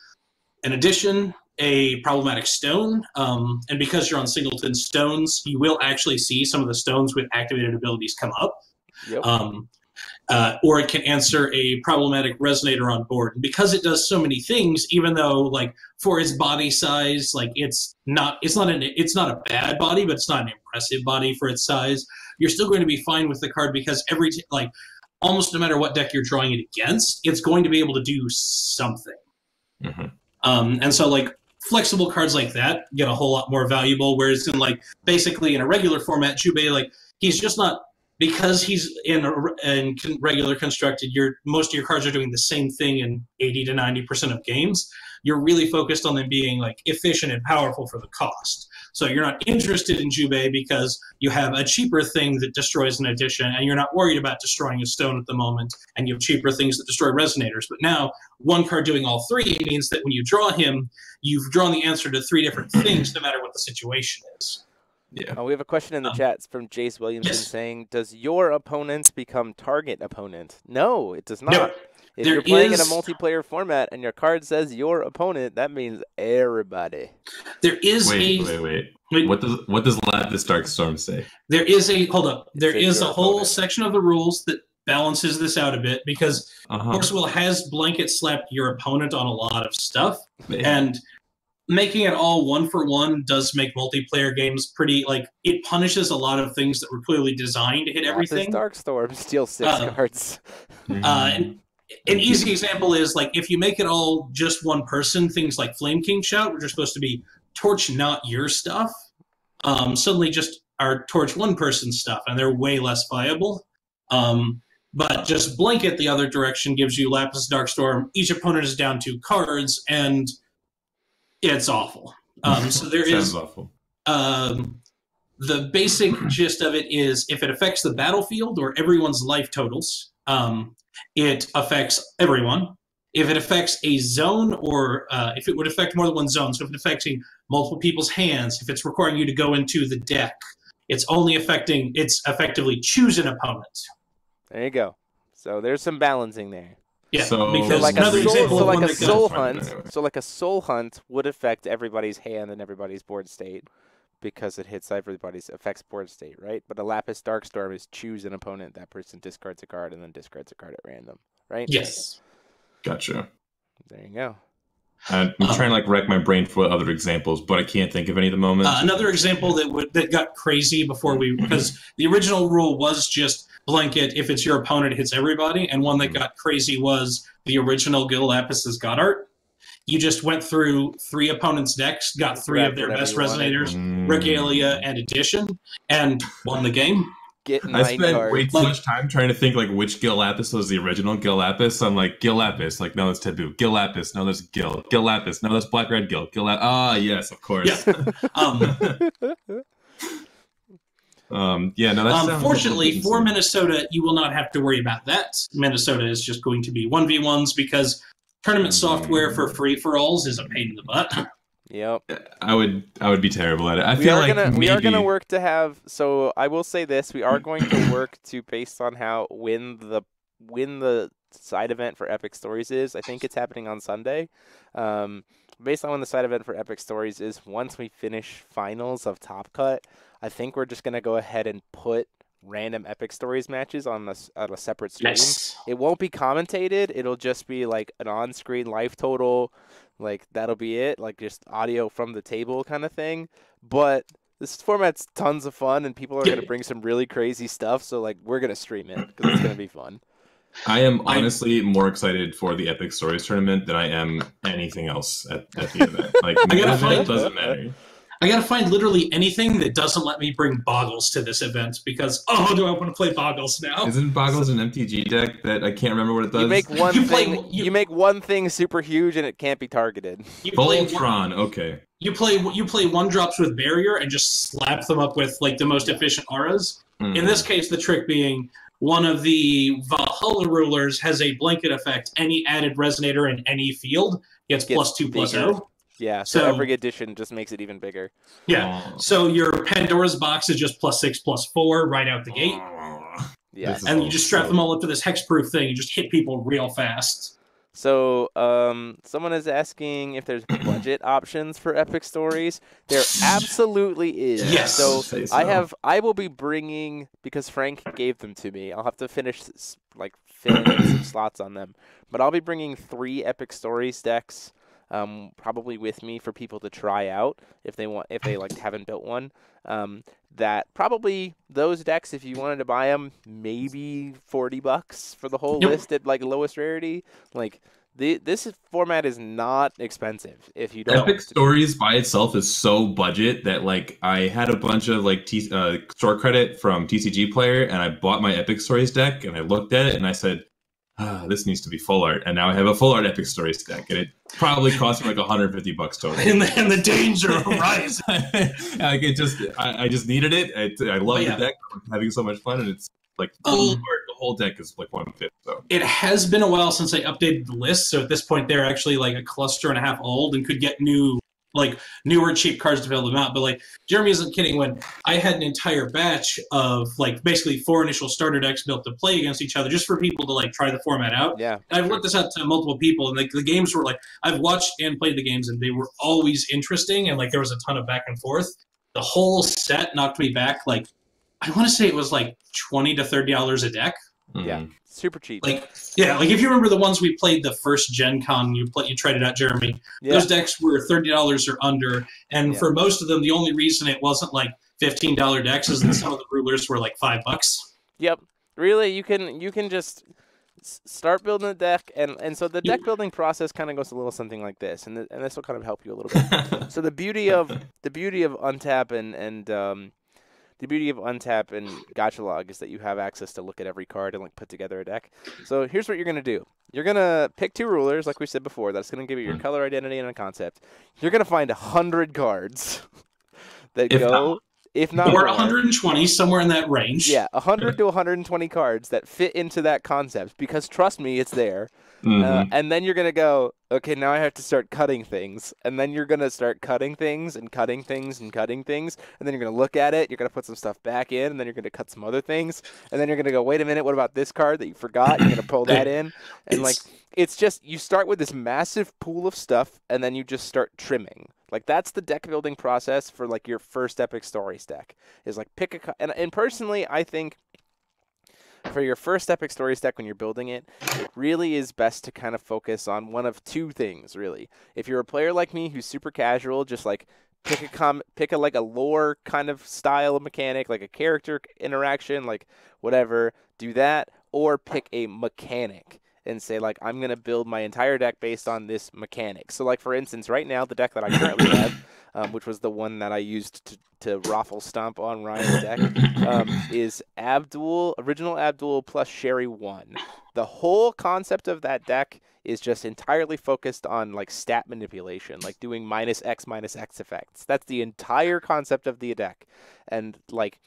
addition, a problematic stone, and because you're on singleton stones, you will actually see some of the stones with activated abilities come up. Yep. Or it can answer a problematic resonator on board. And because it does so many things, even though like for its body size, like it's not a bad body, but it's not an impressive body for its size, you're still going to be fine with the card because almost no matter what deck you're drawing it against, it's going to be able to do something. And so like flexible cards like that get a whole lot more valuable, whereas in like basically in a regular format, Jubei, like he's just not, because he's in regular constructed, most of your cards are doing the same thing in 80 to 90% of games. You're really focused on them being like efficient and powerful for the cost. So you're not interested in Jubei because you have a cheaper thing that destroys an addition, and you're not worried about destroying a stone at the moment, and you have cheaper things that destroy resonators. But now, one card doing all 3 means that when you draw him, you've drawn the answer to 3 different things, no matter what the situation is. Yeah. We have a question in the chat from Jace Williamson saying, does your opponent become target opponent? No, it does not. No. If you're playing in a multiplayer format and your card says your opponent, that means everybody. There is wait. What does Lapis Darkstorm say? There is a whole section of the rules that balances this out a bit, because Horsewell has blanket slapped your opponent on a lot of stuff, and making it all 1-for-1 does make multiplayer games pretty, like, it punishes a lot of things that were clearly designed to hit everything. Darkstorm steals 6 cards. An easy example is, like, if you make it all just one person, things like Flame King Shout, which are supposed to be torch not your stuff, suddenly just are torch one person stuff, and they're way less viable. But just blanket the other direction gives you Lapis Darkstorm. Each opponent is down 2 cards, and it's awful. So there is awful. The basic gist of it is if it affects the battlefield or everyone's life totals, it affects everyone. If it affects a zone, or if it would affect more than one zone, so if it's affecting multiple people's hands, if it's requiring you to go into the deck, it's effectively choose an opponent. There you go. So there's some balancing there. Yeah, so because like a soul hunt would affect everybody's hand and everybody's board state because it hits affects board state, right? But a Lapis Darkstorm is choose an opponent. That person discards a card and then discards a card at random, right? Yes. Gotcha. There you go. I'm trying to wreck my brain for other examples, but I can't think of any at the moment. Another example that got crazy because the original rule was just blanket, if it's your opponent, it hits everybody, and one that got crazy was the original Gil Lapis's God Art. You just went through 3 opponents' decks, got 3 of their best resonators, Regalia, and Addition, and won the game. I spent way too much time trying to think which Gil Lapis was the original Gil Lapis. I'm like, Gil Lapis, no, that's Taboo. Gil Lapis, no, that's Gil. Gil Lapis, no, that's Black Red Gil. Gil Lapis, yes, of course. Yeah. No, that's fortunately for Minnesota, you will not have to worry about that. Minnesota is just going to be 1v1s because tournament software for free-for-alls is a pain in the butt. Yep. I would be terrible at it. I We feel are like gonna we are gonna maybe- work to have. So I will say this: we are going to work to based on how when the side event for Epic Stories is. I think it's happening on Sunday. Based on when the side event for Epic Stories is, once we finish finals of Top Cut, I think we're just gonna go ahead and put random Epic Stories matches on a separate stream. Yes. It won't be commentated. It'll just be like an on-screen life total. Like, that'll be it. Like, just audio from the table kind of thing. But this format's tons of fun, and people are going to bring some really crazy stuff. So, like, we're going to stream it because it's going to be fun. I am honestly more excited for the Epic Stories tournament than I am anything else at the event. Like, it doesn't matter. I gotta find literally anything that doesn't let me bring Boggles to this event because, do I want to play Boggles now? Isn't Boggles an MTG deck that I can't remember what it does? You make one thing super huge and it can't be targeted. Voltron, okay. You play 1-drops with Barrier and just slap them up with like the most efficient auras. In this case, the trick being one of the Valhalla rulers has a blanket effect. Any added resonator in any field gets +2/+0. Yeah, so every edition just makes it even bigger. Yeah, so your Pandora's box is just +6/+4 right out the gate. Yeah, and you just strap them all up to this hexproof thing and just hit people real fast. So, someone is asking if there's budget options for Epic Stories. There absolutely is. Yes. So I will be bringing, because Frank gave them to me. I'll have to finish filling in some slots on them, but I'll be bringing 3 Epic Stories decks. Probably with me for people to try out if they haven't built one. That probably those decks, if you wanted to buy them, maybe $40 for the whole list at like lowest rarity. Like this format is not expensive if you don't. Epic Stories by itself is so budget that like I had a bunch of like store credit from TCG Player and I bought my Epic Stories deck and I looked at it and I said, this needs to be full art, and now I have a full art Epic Stories deck, and it probably cost me like $150 total. And the danger arises. Like I just needed it. I love the deck. I'm having so much fun, and it's like the whole deck is like 1/5. So it has been a while since I updated the list, so at this point they're actually like a cluster and a half old and could get newer cheap cards to fill them out. But like Jeremy isn't kidding when I had an entire batch of like basically 4 initial starter decks built to play against each other just for people to like try the format out. Yeah. And I've let this out to multiple people and like the games were like I've watched and played the games and they were always interesting and like there was a ton of back and forth. The whole set knocked me back like I want to say it was like $20 to $30 a deck. Yeah. Super cheap. Like if you remember the ones we played the first Gen Con, you tried it out, Jeremy. Yeah. Those decks were $30 or under, and for most of them, the only reason it wasn't like $15 decks is that some of the rulers were like $5. Yep, really, you can just start building a deck, and so the deck building process kind of goes a little something like this, and this will kind of help you a little bit. So the beauty of Untap and the beauty of Untap and Gotchalog is that you have access to look at every card and like put together a deck. So here's what you're going to do. You're going to pick 2 rulers, like we said before. That's going to give you your color identity and a concept. You're going to find 100 cards that if not or 120, somewhere in that range. Yeah, 100 to 120 cards that fit into that concept because trust me, it's there. And then you're going to go, okay, now I have to start cutting things. And then you're going to start cutting things and cutting things and cutting things. And then you're going to look at it. You're going to put some stuff back in. And then you're going to cut some other things. And then you're going to go, wait a minute, what about this card that you forgot? You're going to pull that in. And it's just, you start with this massive pool of stuff. And then you just start trimming. Like, that's the deck building process for, like, your first Epic Stories deck. Is, like, pick a... And personally, I think for your first Epic Stories deck when you're building it, it really is best to kind of focus on one of 2 things, really. If you're a player like me who's super casual, just, like, pick a like, a lore kind of style of mechanic, like a character interaction, like, whatever, do that. Or pick a mechanic and say, like, I'm going to build my entire deck based on this mechanic. So, like, for instance, right now, the deck that I currently have, which was the one that I used to raffle stomp on Ryan's deck, is original Abdul plus Sherry 1. The whole concept of that deck is just entirely focused on, like, stat manipulation, like doing -X effects. That's the entire concept of the deck. And, like,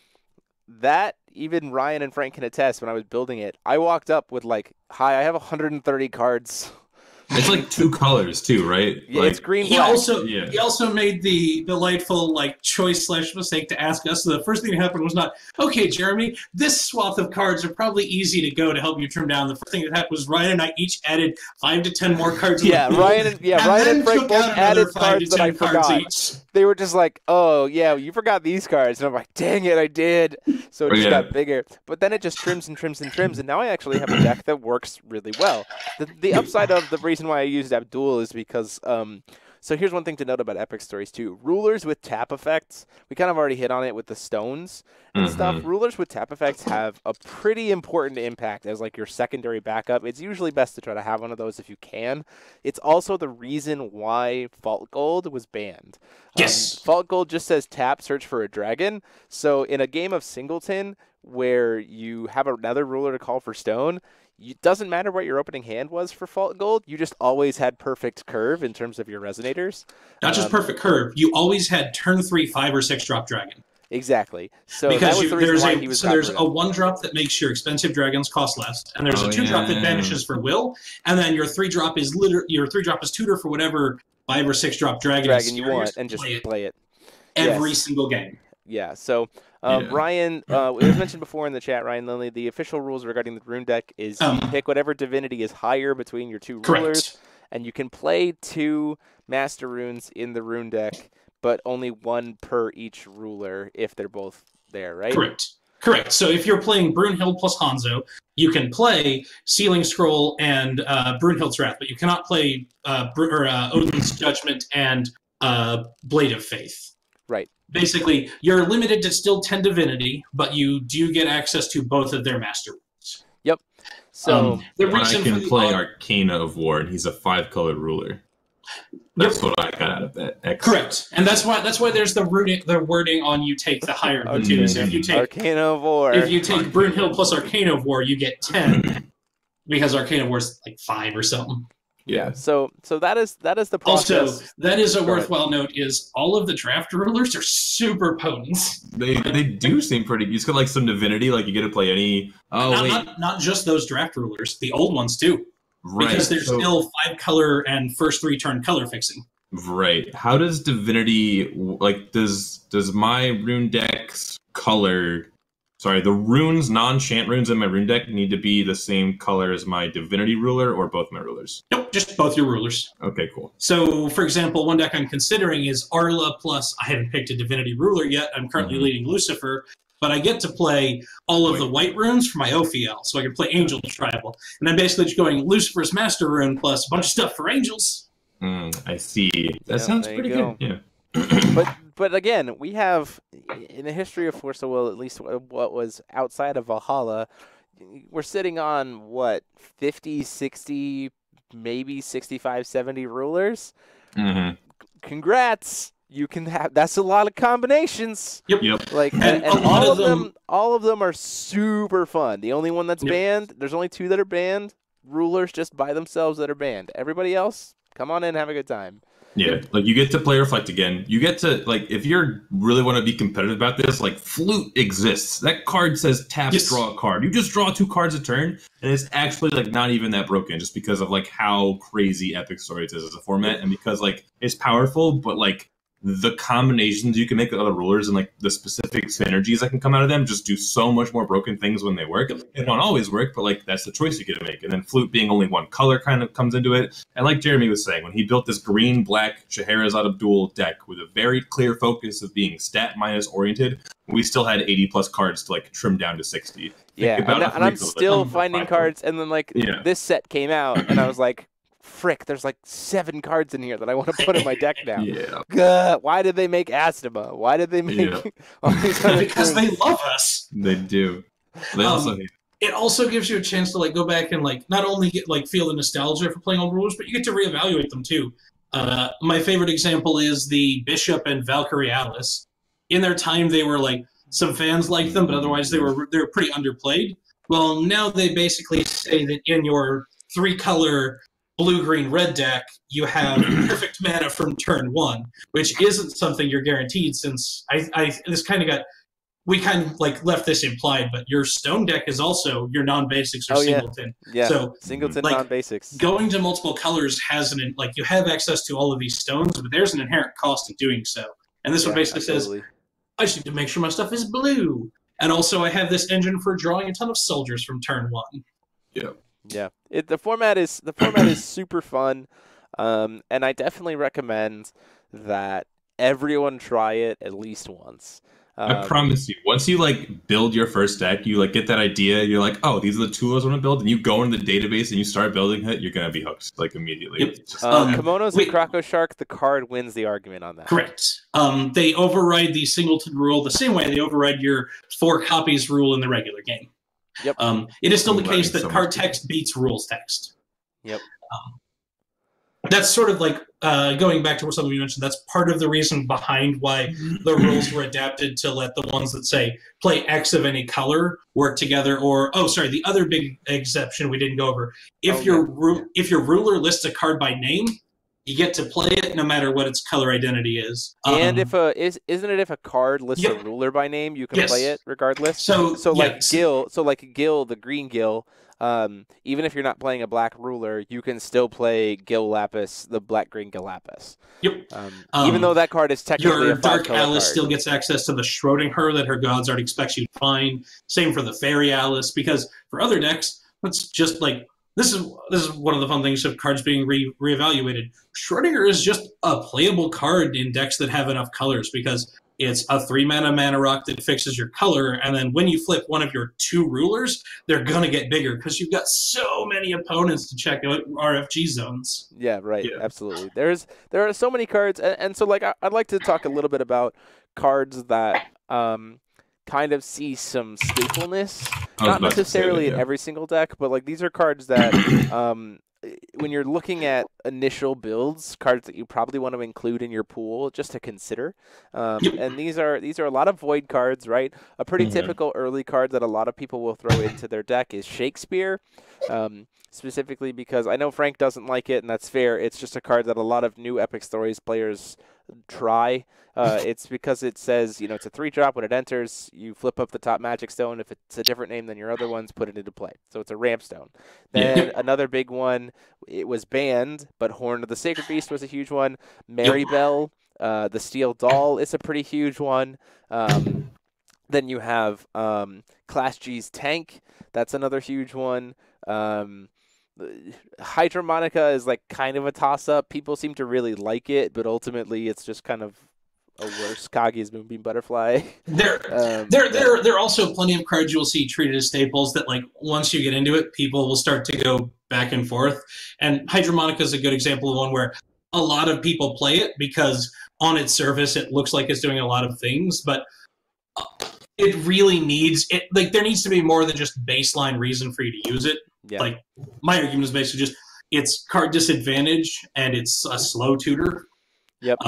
that, even Ryan and Frank can attest, when I was building it, I walked up with, like, hi, I have 130 cards. It's like 2 colors too, right? Yeah, like, it's green. He Black. also made the delightful choice / mistake to ask us. So the first thing that happened was not, okay, Jeremy, this swath of cards are probably easy to go to help you trim down. The first thing that happened was Ryan and I each added 5 to 10 more cards. Ryan and Frank both added cards that I forgot. Each. They were just like, oh yeah, you forgot these cards, and I'm like, dang it, I did. So it just got bigger. But then it just trims and trims and trims, and now I actually have a deck that works really well. The upside of the reason why I used Abdul is because so here's one thing to note about Epic Stories too. Rulers with tap effects, we kind of already hit on it with the stones and stuff. Rulers with tap effects have a pretty important impact as like your secondary backup. It's usually best to try to have one of those if you can. It's also the reason why Fault Gold was banned. Yes. Fault Gold just says tap, search for a dragon. So in a game of Singleton where you have another ruler to call for stone, it doesn't matter what your opening hand was for Fault Gold. You just always had perfect curve in terms of your resonators. Not just perfect curve. You always had turn 3, 5 or 6 drop dragon. Exactly. So because that was the reason why he was there's a 1-drop that makes your expensive dragons cost less, and there's a 2-drop that vanishes for will, and then your 3-drop is tutor for whatever 5 or 6 drop dragon you want, and just play it every single game. Yeah. So Ryan, it was mentioned before in the chat, Ryan Lindley, the official rules regarding the rune deck is you pick whatever divinity is higher between your 2 rulers, and you can play 2 master runes in the rune deck, but only 1 per each ruler if they're both there, right? Correct. So if you're playing Brunhild plus Hanzo, you can play Sealing Scroll and Brunhild's Wrath, but you cannot play Odin's Judgment and Blade of Faith. Right. Basically, you're limited to still 10 divinity, but you do get access to both of their master rules. Yep. So the reason I can play Arcana of War, and he's a 5-colored ruler. That's what I got out of that. Correct, and that's why there's the wording on you take the higher of the two. So if you take Arcana of War, if you take Brunhild plus Arcana of War, you get 10 because Arcana of War is like 5 or something. Yeah. So that is the process. Also, that is a worthwhile note. Is all of the draft rulers are super potent. They do seem pretty. You just got like some divinity, like you get to play any. Not just those draft rulers, the old ones too. Right. Because there's still 5-color and first 3-turn color fixing. Right. How does divinity does my rune deck's color? Sorry, the runes, non-chant runes in my rune deck need to be the same color as my divinity ruler or both my rulers? Nope, just both your rulers. Okay, cool. So, for example, one deck I'm considering is Arla plus, I haven't picked a divinity ruler yet, I'm currently leading Lucifer, but I get to play all of the white runes for my Ophiel, so I can play Angel Tribal. And I'm basically just going Lucifer's Master Rune plus a bunch of stuff for Angels. I see. That sounds pretty good. Yeah. But again, we have, in the history of Force of Will, at least what was outside of Valhalla, we're sitting on, 50, 60, maybe 65, 70 rulers? Congrats! You can have, that's a lot of combinations. Yep. Like, and all of them are super fun. The only one that's banned, there's only 2 that are banned, rulers just by themselves that are banned. Everybody else, come on in, have a good time. Yeah, like you get to play Reflect again. You get to, like, if you really want to be competitive about this, like, Flute exists. That card says tap, draw a card. You just draw 2 cards a turn, and it's actually, like, not even that broken just because of, like, how crazy Epic Stories is as a format, and because, like, it's powerful, but, like, the combinations you can make with other rulers and like the specific synergies that can come out of them just do so much more broken things when they work. It don't always work, but like that's the choice you get to make. And then Flute being only 1 color kind of comes into it. And like Jeremy was saying, when he built this green-black Scheherazade Abdul deck with a very clear focus of being stat minus oriented, we still had 80 plus cards to like trim down to 60. Yeah, and I'm still finding cards. And then like this set came out and I was like, frick, there's like 7 cards in here that I want to put in my deck now. Why did they make Astima? Why did they make all these other because they love us. They do. They also hate. It also gives you a chance to like go back and like not only get like feel the nostalgia for playing old rulers, but you get to reevaluate them too. My favorite example is the Bishop and Valkyrie Alice. In their time, they were like some fans liked them, but otherwise they were pretty underplayed. Well, now they basically say that in your 3-color blue, green, red deck, you have perfect mana from turn 1, which isn't something you're guaranteed since this kind of got we kind of like left this implied, but your stone deck is also your non-basics or singleton. Yeah. So Singleton like, non-basics. Going to multiple colors has you have access to all of these stones, but there's an inherent cost in doing so. And this one basically says, I just need to make sure my stuff is blue. And also I have this engine for drawing a ton of soldiers from turn 1. Yeah. Yeah. The format is super fun. And I definitely recommend that everyone try it at least once. I promise you, once you like build your first deck, you like get that idea, you're like, oh, these are the tools I want to build, and you go into the database and you start building it, you're gonna be hooked like immediately. Yep. Kimonos and Krako Shark, the card wins the argument on that. Correct. They override the singleton rule the same way they override your 4 copies rule in the regular game. Yep. It is still the case that card text beats rules text. Yep. That's sort of like going back to what something you mentioned. That's part of the reason behind why the rules were adapted to let the ones that say play X of any color work together. Or the other big exception we didn't go over. If your ruler lists a card by name, you get to play it no matter what its color identity is. And if a card lists a ruler by name, you can play it regardless. So like Gil, the green Gil. Even if you're not playing a black ruler, you can still play Gil Lapis, the black-green Gil Lapis. Yep. Even though that card is technically your a Dark 5-color Alice card. still gets access to the Schrodinger that her gods already expects you to find. Same for the Fairy Alice, because for other decks, it's just like this is one of the fun things of cards being reevaluated. Schrodinger is just a playable card in decks that have enough colors because it's a 3-mana rock that fixes your color, and then when you flip one of your 2 rulers, they're going to get bigger because you've got so many opponents to check out RFG zones. Yeah, right. Yeah. Absolutely. There are so many cards, and so like I'd like to talk a little bit about cards that kind of see some stapleness, not necessarily in every single deck, but like these are cards that when you're looking at initial builds, cards that you probably want to include in your pool just to consider. And these are a lot of void cards, right? A pretty typical early card that a lot of people will throw into their deck is Shakespeare, specifically because I know Frank doesn't like it, and that's fair. It's just a card that a lot of new Epic Stories players try. It's because it says, it's a 3-drop. When it enters, you flip up the top magic stone. If it's a different name than your other ones, put it into play. So it's a ramp stone. Then another big one, it was banned, but Horn of the Sacred Beast was a huge one. Maribel, the Steel Doll is a pretty huge one. Then you have Class G's Tank. That's another huge one. Hydromonica is like kind of a toss-up. People seem to really like it, but ultimately it's just kind of a worse Kage's Moonbeam Butterfly. There are also plenty of cards you will see treated as staples that, like, once you get into it, people will start to go back and forth. And Hydromonica is a good example of one where a lot of people play it because on its surface it looks like it's doing a lot of things, but it really needs it. Like, there needs to be more than just baseline reason for you to use it. Yeah. Like, my argument is basically just it's card disadvantage and it's a slow tutor. Yep.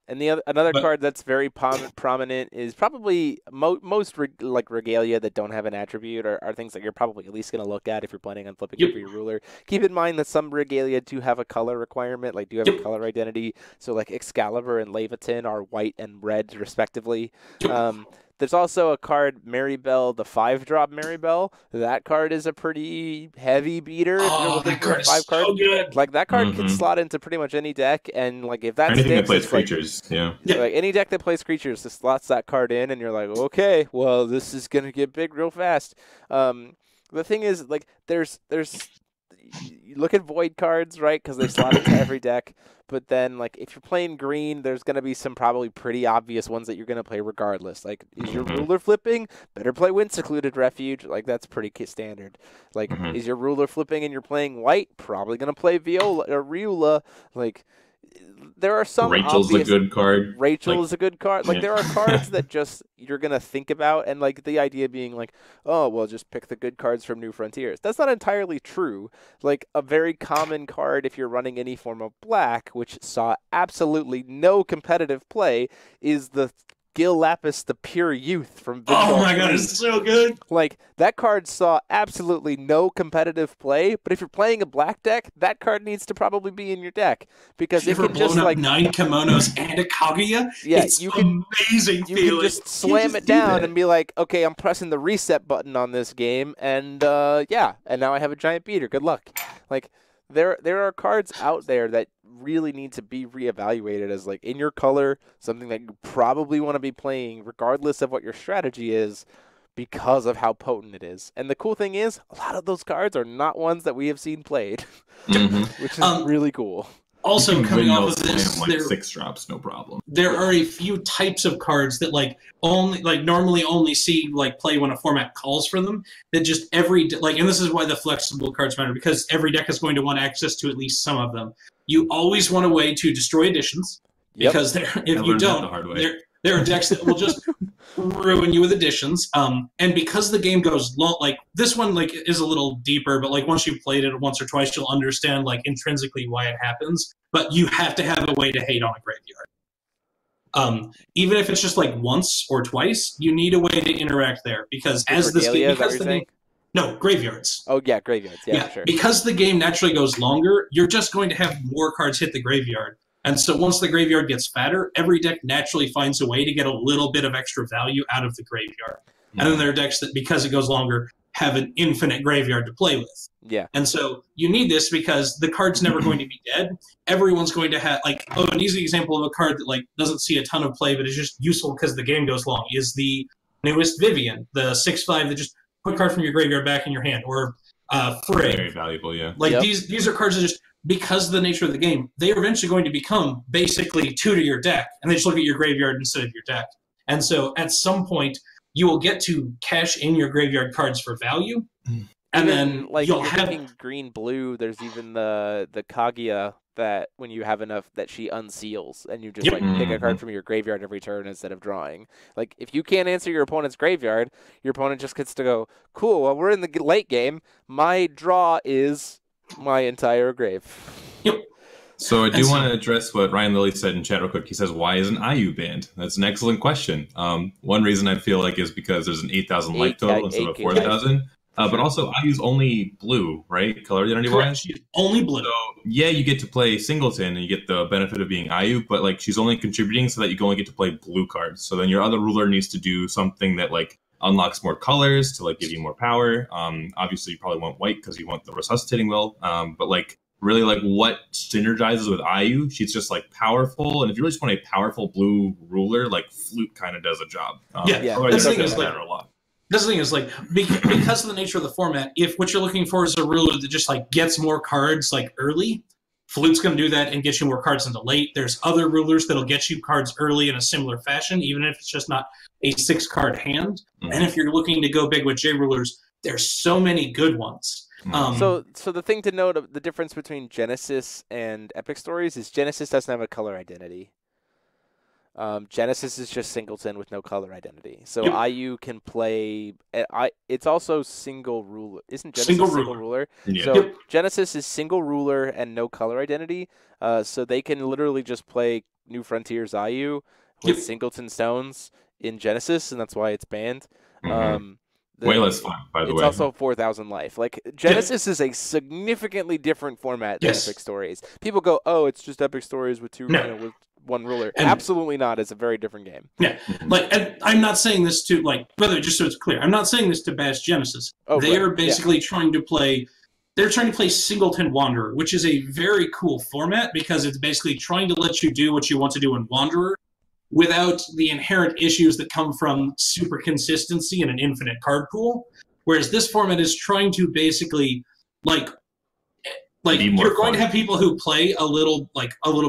And another card that's very prominent is probably most regalia that don't have an attribute are things that you're probably at least going to look at if you're planning on flipping it for your ruler. Keep in mind that some regalia do have a color requirement, like do have a color identity. So like Excalibur and Leviathan are white and red respectively. There's also a card, Maribel, the 5-drop Maribel. That card is a pretty heavy beater. That card is so good. Like, that card can slot into pretty much any deck, and like if that anything sticks, that plays creatures, like any deck that plays creatures, just slots that card in, and you're like, okay, well, this is gonna get big real fast. The thing is, like, there's you look at void cards, right? Because they slot into every deck. But then, like, if you're playing green, there's going to be some probably pretty obvious ones that you're going to play regardless. Like, is your ruler flipping? Better play Wind Secluded Refuge. Like, that's pretty standard. Like, is your ruler flipping and you're playing white? Probably going to play Viola or Riula. Like, there are some Rachel's obvious... a good card. Rachel is a good card. Like, there are cards that just you're going to think about, and, like, the idea being, like, oh, well, just pick the good cards from New Frontiers. That's not entirely true. Like, a very common card, if you're running any form of black, which saw absolutely no competitive play, is the Gil Lapis, the Pure Youth from Oh my god, it's so good. Like, that card saw absolutely no competitive play, but if you're playing a black deck, that card needs to probably be in your deck because it can just like 9 kimonos and a Kaguya. Yeah, it's you can amazing. You can just slam it down and be like, okay, I'm pressing the reset button on this game, and yeah, and now I have a giant beater. Good luck. Like, there are cards out there that really need to be reevaluated as like in your color, something that you probably want to be playing regardless of what your strategy is because of how potent it is. And the cool thing is a lot of those cards are not ones that we have seen played, which is really cool. Also, coming off of this, like 6 drops, no problem. There are a few types of cards that normally only see play when a format calls for them. That just and this is why the flexible cards matter, because every deck is going to want access to at least some of them. You always want a way to destroy additions, because if you don't, there are decks that will just ruin you with additions. And because the game goes long, this one is a little deeper, but once you've played it once or twice, you'll understand intrinsically why it happens. But you have to have a way to hate on a graveyard. Even if it's just once or twice, you need a way to interact there, because graveyards. Oh yeah, graveyards. Yeah, for sure. Because the game naturally goes longer, you're just going to have more cards hit the graveyard. And so once the graveyard gets fatter, every deck naturally finds a way to get a little bit of extra value out of the graveyard. And then there are decks that, because it goes longer, have an infinite graveyard to play with. Yeah. And so you need this because the card's never going to be dead. Everyone's going to have, an easy example of a card that doesn't see a ton of play but is just useful because the game goes long is the newest Vivian, the 6/5 that just put a card from your graveyard back in your hand, or Frey. Very valuable, yeah. These are cards that just, because of the nature of the game, they are eventually going to become basically 2 to your deck, and they just look at your graveyard instead of your deck. And so at some point, you will get to cash in your graveyard cards for value, and then you'll have green-blue. There's even the Kaguya that when you have enough that she unseals, and you just pick a card from your graveyard every turn instead of drawing. If you can't answer your opponent's graveyard, your opponent just gets to go, cool, well, we're in the late game. My draw is my entire grave. Yep. So I do want to address what Ryan Lilly said in chat real quick. He says, why isn't IU banned? That's an excellent question. One reason I feel is because there's an 8,000 life total instead of 4,000. But also, IU's only blue, right? Color identity-wise? She's only blue. So, yeah, you get to play Singleton, and you get the benefit of being IU, but she's only contributing so that you can only get to play blue cards. So then your other ruler needs to do something that unlocks more colors to give you more power. Obviously, you probably want white because you want the resuscitating will. But really what synergizes with IU, she's just powerful. And if you really just want a powerful blue ruler, Flute kind of does a job. This thing is matter a lot. This thing is because of the nature of the format, if what you're looking for is a ruler that just gets more cards early, Flute's going to do that and get you more cards into late. There's other rulers that'll get you cards early in a similar fashion, even if it's just not a 6-card hand. And if you're looking to go big with J rulers, there's so many good ones. So the thing to note, the difference between Genesis and Epic Stories is Genesis doesn't have a color identity. Genesis is just Singleton with no color identity. So IU can play. It's also single ruler. Isn't Genesis single ruler? Yeah. So Genesis is single ruler and no color identity. So they can literally just play New Frontiers IU with Singleton Stones in Genesis, and that's why it's banned. Way less fun, by the way. It's also 4,000 life. Genesis is a significantly different format than Epic Stories. People go, oh, it's just Epic Stories with with one ruler. And absolutely not. It's a very different game. Yeah. And I'm not saying this to, whether just so it's clear, I'm not saying this to bash Genesis. They are basically trying to play, they're trying to play Singleton Wanderer, which is a very cool format because it's basically trying to let you do what you want to do in Wanderer without the inherent issues that come from super consistency and an infinite card pool. Whereas this format is trying to basically, you're going to have people who play a little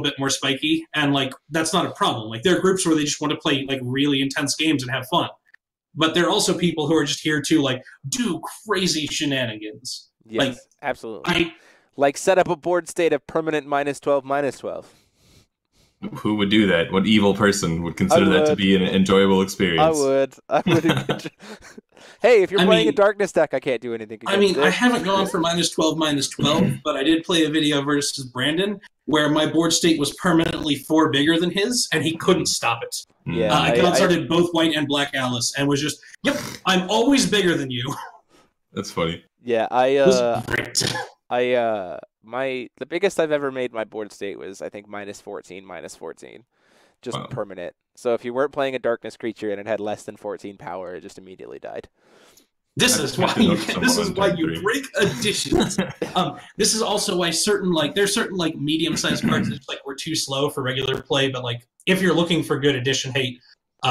bit more spiky, and that's not a problem. There are groups where they just want to play really intense games and have fun. But there are also people who are just here to do crazy shenanigans. Yes, absolutely. Set up a board state of permanent -12/-12. Who would do that? What evil person would consider that to be an enjoyable experience? I would. Hey, if you're playing a darkness deck, I can't do anything. I mean, I haven't gone for -12, but I did play a video versus Brandon where my board state was permanently 4 bigger than his, and he couldn't stop it. Yeah, I started both white and black Alice, and was just, yep, I'm always bigger than you. That's funny. Yeah, the biggest I've ever made my board state was, I think, -14, just permanent. So if you weren't playing a darkness creature and it had less than 14 power, it just immediately died. This is why you break additions. This is also why there's certain medium-sized cards that were too slow for regular play, but if you're looking for good addition,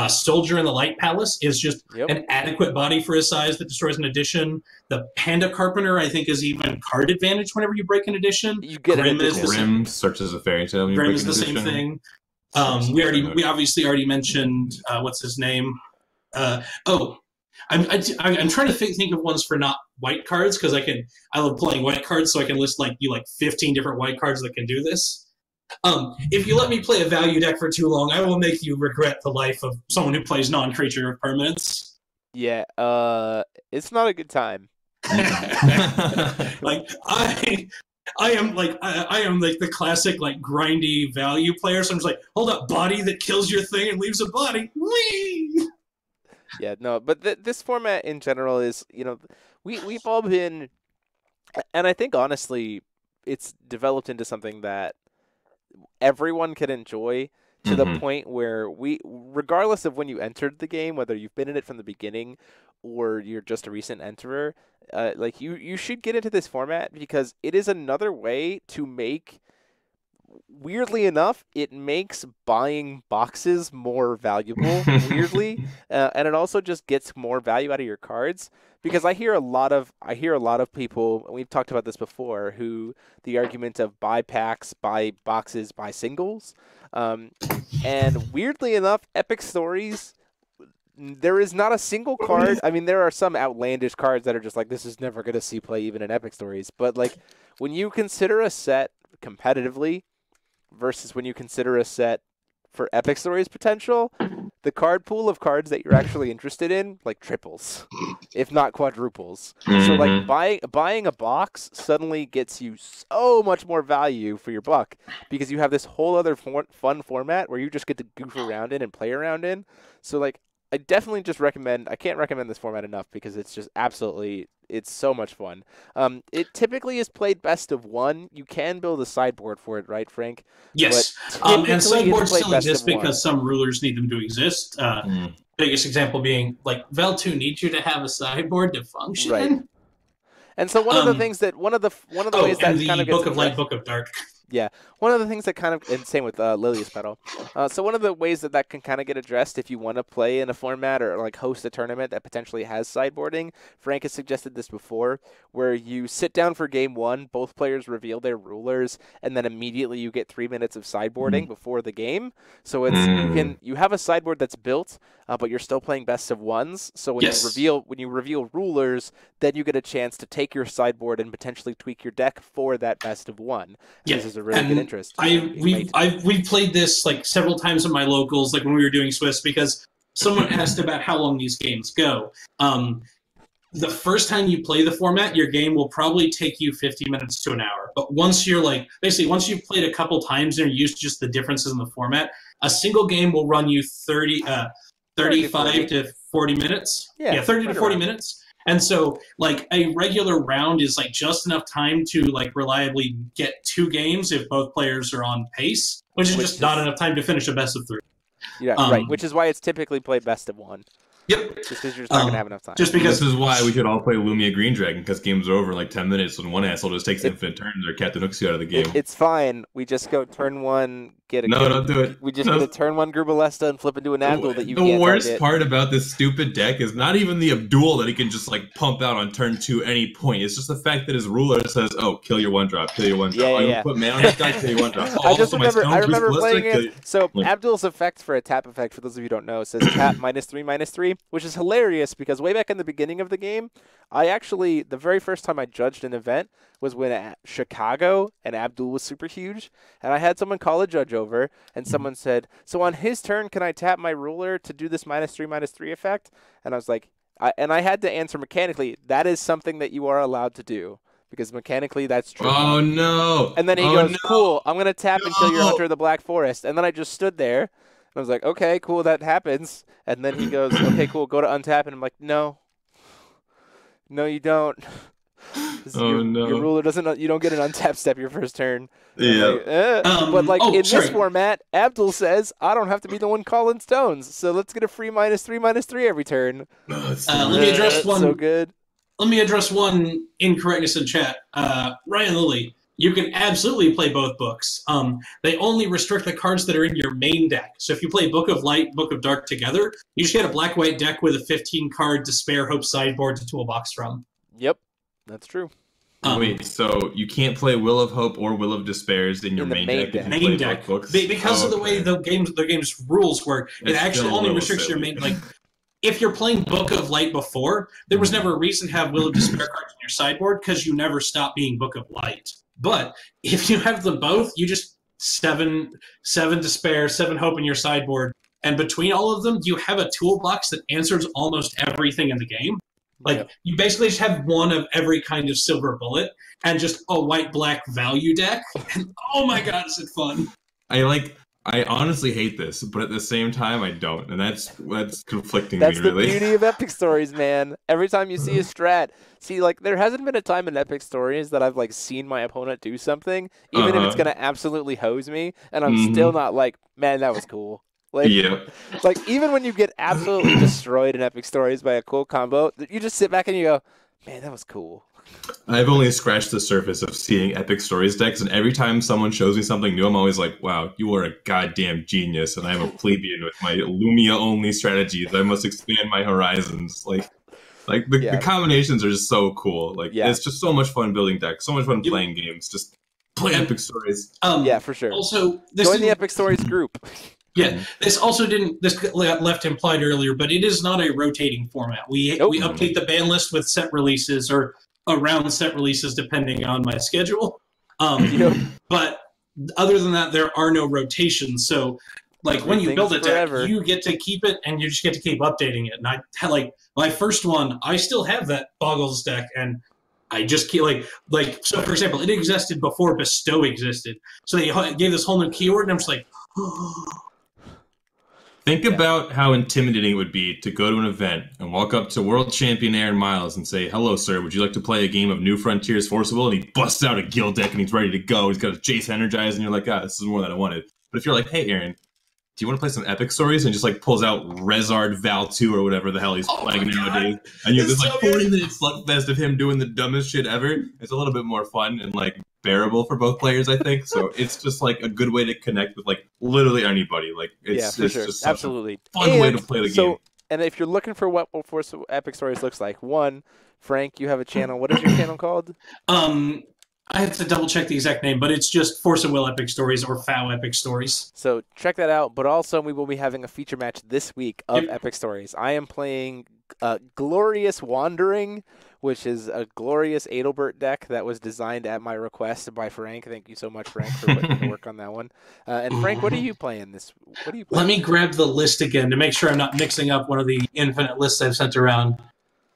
Soldier in the Light Palace is just an adequate body for his size that destroys an addition. The Panda Carpenter, I think, is even card advantage whenever you break an addition. You get Grim search as a fairy tale. Grim is the same thing. We obviously already mentioned what's his name. I'm trying to think of ones for not white cards because I love playing white cards, so I can list 15 different white cards that can do this. If you let me play a value deck for too long, I will make you regret the life of someone who plays non-creature permanents. Yeah, it's not a good time. I am the classic grindy value player. So I'm just hold up, body that kills your thing and leaves a body. Whee! Yeah, no, but this format in general is, we've all been, and I think honestly, it's developed into something that everyone can enjoy to the point where regardless of when you entered the game, whether you've been in it from the beginning or you're just a recent enterer, you should get into this format because it is another way to make. Weirdly enough, it makes buying boxes more valuable, weirdly, and it also just gets more value out of your cards. Because I hear a lot of people, and we've talked about this before, who the argument of buy packs, buy boxes, buy singles, and weirdly enough, Epic Stories, there is not a single card. I mean, there are some outlandish cards that are just this is never going to see play even in Epic Stories. But when you consider a set competitively versus when you consider a set for Epic Stories potential, the card pool of cards that you're actually interested in triples, if not quadruples. So buying a box suddenly gets you so much more value for your buck because you have this whole other fun format where you just get to goof around in and play around in. So I definitely just recommend. I can't recommend this format enough because it's just absolutely. It's so much fun. It typically is played best of one. You can build a sideboard for it, right, Frank? Yes. And sideboards still exist because some rulers need them to exist. Biggest example being Vel 2 needs you to have a sideboard to function. Right. And so one of the things that one of the ways that kind of gets Book of Light, Book of Dark. Yeah, one of the things that kind of, and same with Lilia's Petal. So one of the ways that can kind of get addressed if you want to play in a format or host a tournament that potentially has sideboarding, Frank has suggested this before, where you sit down for game one, both players reveal their rulers, and then immediately you get 3 minutes of sideboarding before the game. So it's you have a sideboard that's built, but you're still playing best of ones. So when you reveal rulers, then you get a chance to take your sideboard and potentially tweak your deck for that best of one. Yeah. This is a really good interest. We've played this several times in my locals, when we were doing Swiss, because someone asked about how long these games go. The first time you play the format, your game will probably take you 50 minutes to an hour. But once you're once you've played a couple times and you're used to just the differences in the format, a single game will run you 35 to 40 minutes. Yeah, 30 to 40 minutes. And so, a regular round is, just enough time to, reliably get 2 games if both players are on pace, which is just not enough time to finish a best of 3. Yeah, right, which is why it's typically played best of 1. Yep. Just because you're just not going to have enough time. Just because this is why we should all play Lumia Green Dragon, because games are over in 10 minutes when one asshole just takes infinite turns or Captain Uxie out of the game. It's fine. We just go turn 1, get a... No, don't do it. We just get a turn 1 Grubalesta and flip into an Abdul that you can't The worst target. part about this stupid deck is not even the Abdul that he can just pump out on turn 2 any point. It's just the fact that his ruler says, "Oh, kill your 1-drop, kill your 1-drop. Yeah. Put mana on this guy, kill your 1-drop." I remember playing it. So Abdul's effect for a tap effect, for those of you who don't know, says tap -3/-3, which is hilarious because way back in the beginning of the game, the very first time I judged an event was when at Chicago and Abdul was super huge, and I had someone call a judge over, and someone said, "So on his turn, can I tap my ruler to do this -3/-3 effect?" And I was like, I had to answer mechanically, that is something that you are allowed to do. Because mechanically, that's true. Oh, no. And then he goes, cool, I'm going to tap and kill your Hunter of the Black Forest. And then I just stood there. And I was like, okay, cool, that happens. And then he goes, okay, cool, go to untap. And I'm like, no. No, you don't. Oh, no. Your ruler doesn't, you don't get an untap step your first turn. Yeah. But like in this format, Abdul says, I don't have to be the one calling stones. So let's get a free -3/-3 every turn. Let me address one. So good. Let me address one incorrectness in chat. Ryan Lilly, you can absolutely play both books. They only restrict the cards that are in your main deck. So if you play Book of Light, Book of Dark together, you just get a black-white deck with a 15-card Despair Hope sideboard to toolbox from. Yep, that's true. Wait, so you can't play Will of Hope or Will of Despairs in your main deck? Main deck. Because of the way the game's rules work, it actually only restricts your main. Like, if you're playing Book of Light before, there was never a reason to have Will of Despair cards in your sideboard because you never stop being Book of Light. But if you have them both, you just seven Despair, 7 Hope in your sideboard, and between all of them, you have a toolbox that answers almost everything in the game. Like, you basically just have one of every kind of silver bullet and just a white-black value deck. And oh my god, is it fun! I honestly hate this, but at the same time, I don't, and that's conflicting that's me, really. That's the beauty of Epic Stories, man. Every time you see a strat, like, there hasn't been a time in Epic Stories that I've, like, seen my opponent do something, even if it's going to absolutely hose me, and I'm still not like, man, that was cool. Like, like, even when you get absolutely destroyed in Epic Stories by a cool combo, you just sit back and you go, man, that was cool. I've only scratched the surface of seeing Epic Stories decks, and every time someone shows me something new, I'm always like, wow, you are a goddamn genius, and I'm a plebeian with my Lumia-only strategies. I must expand my horizons. Like the combinations are just so cool. Like, it's just so much fun building decks, so much fun playing games. Just play Epic Stories. Yeah, for sure. Also, join the Epic Stories group. Yeah, this also didn't. This got left implied earlier, but it is not a rotating format. We update the ban list with set releases or around set releases depending on my schedule. But other than that, there are no rotations. So, like, when you build a deck, you get to keep it, and you just get to keep updating it. And I had, like, my first one, I still have that Boggles deck, and I just keep like so. For example, it existed before Bestow existed, so they gave this whole new keyword, and I'm just like. Think about how intimidating it would be to go to an event and walk up to world champion Aaron Miles and say, hello, sir, would you like to play a game of New Frontiers Force of Will? And he busts out a guild deck and he's ready to go. He's got a Jace Energize, and you're like, this is more than I wanted. But if you're like, hey, Aaron, do you want to play some Epic Stories? And just, like, pulls out Rezard Val 2 or whatever the hell he's playing nowadays. And you have this, like, 40-minute slugfest of him doing the dumbest shit ever. It's a little bit more fun and, like, bearable for both players, I think. So it's just, like, a good way to connect with, like, literally anybody. Like, it's just such a fun way to play the game. And if you're looking for what Force Epic Stories looks like, one, Frank, you have a channel. What is your channel called? I have to double check the exact name, but it's just Force of Will Epic Stories or FOW Epic Stories. So check that out. But also, we will be having a feature match this week of Epic Stories. I am playing Glorious Wandering, which is a glorious Adelbert deck that was designed at my request by Frank. Thank you so much, Frank, for putting in the work on that one. And Frank, what are you playing this? What are you playing? Let me grab the list again to make sure I'm not mixing up one of the infinite lists I've sent around.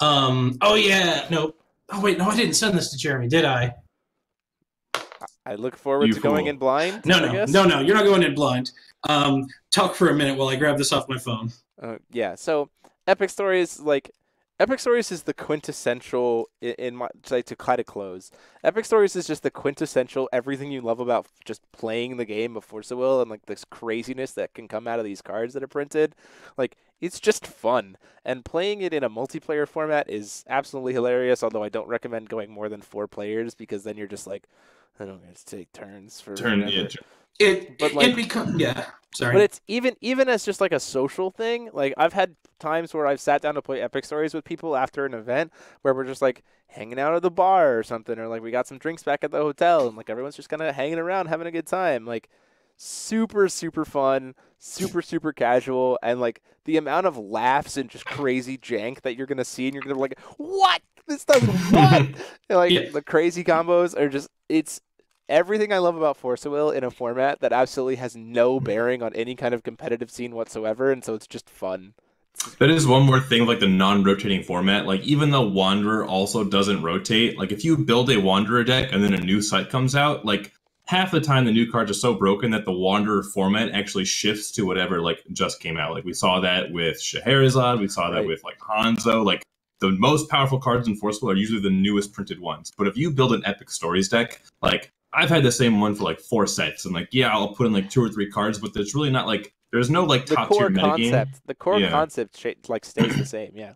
Oh yeah, no. Oh wait, no, I didn't send this to Jeremy, did I? I look forward to going in blind. No, you're not going in blind. Talk for a minute while I grab this off my phone. Yeah, so Epic Stories, like, Epic Stories is the quintessential, in my, like, to kind of close, Epic Stories is just the quintessential everything you love about just playing the game of Force of Will and, like, this craziness that can come out of these cards that are printed. Like, it's just fun. And playing it in a multiplayer format is absolutely hilarious, although I don't recommend going more than 4 players because then you're just like, I don't get to take turns for Sorry. But it's even as just like a social thing. Like, I've had times where I've sat down to play Epic Stories with people after an event where we're just like hanging out at the bar or something, or like we got some drinks back at the hotel and like everyone's just kind of hanging around having a good time. Like, super fun, super casual, and like the amount of laughs and just crazy jank that you're gonna see and you're gonna be like, what? This does what? The crazy combos are just, it's everything I love about Force of Will in a format that absolutely has no bearing on any kind of competitive scene whatsoever, and so it's just fun. That is one more thing, like the non-rotating format. Like, even though Wanderer also doesn't rotate, like if you build a Wanderer deck and then a new site comes out, like half the time the new cards are so broken that the Wanderer format actually shifts to whatever like just came out. Like we saw that with Scheherazade, we saw that with like Hanzo. Like the most powerful cards in Forcible are usually the newest printed ones. But if you build an Epic Stories deck, like I've had the same one for like 4 sets, and like I'll put in like 2 or 3 cards, but it's really not like there's no like top tier metagame. The core concept like stays the same, yeah.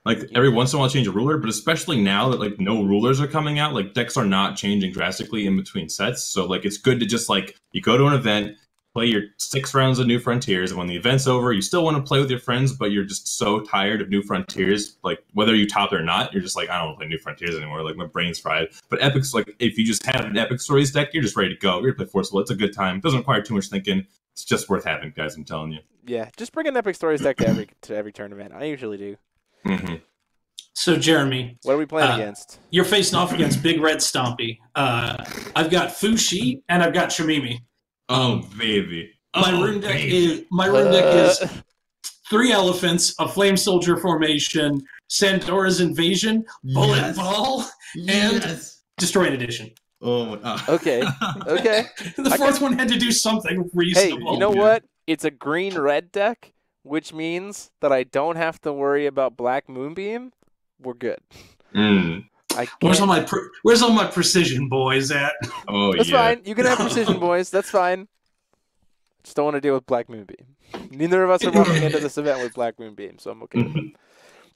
Like every once in a while, I change a ruler, but especially now that like no rulers are coming out, like decks are not changing drastically in between sets. So like it's good to just like you go to an event, play your 6 rounds of New Frontiers, and when the event's over, you still want to play with your friends, but you're just so tired of New Frontiers. Like whether you top it or not, you're just like, I don't want to play New Frontiers anymore. Like my brain's fried. But Epic's like if you just have an Epic Stories deck, you're just ready to go. You're gonna play Forcible. It's a good time. It doesn't require too much thinking. It's just worth having, guys. I'm telling you. Yeah, just bring an Epic Stories deck to every tournament. I usually do. Mm-hmm. So, Jeremy. What are we playing against? You're facing off against Big Red Stompy. I've got Fushi and I've got Shamimi. Oh, baby. My room deck is 3 elephants, a Flame Soldier formation, Sandora's Invasion, Bullet Ball, and Destroyed Edition. Oh, okay. The fourth one had to do something reasonable. Hey, you know what? It's a green-red deck, which means that I don't have to worry about Black Moonbeam. We're good. Where's all my precision boys at? Oh, That's fine. You can have precision boys. That's fine. Just don't want to deal with Black Moonbeam. Neither of us are walking into this event with Black Moonbeam, so I'm okay with it.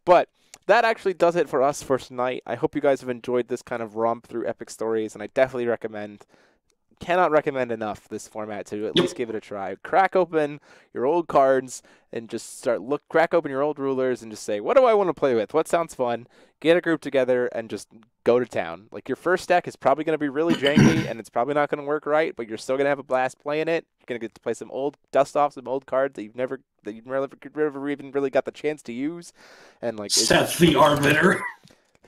But that actually does it for us for tonight. I hope you guys have enjoyed this kind of romp through Epic Stories, and I definitely cannot recommend enough this format to at least give it a try. Crack open your old cards and just crack open your old rulers and just say, what do I want to play with? What sounds fun? Get a group together and just go to town. Like your first deck is probably going to be really janky and it's probably not going to work right, but you're still going to have a blast playing it. You're going to get to play some dust off some old cards that you've never even really got the chance to use. And like Seth the Arbiter.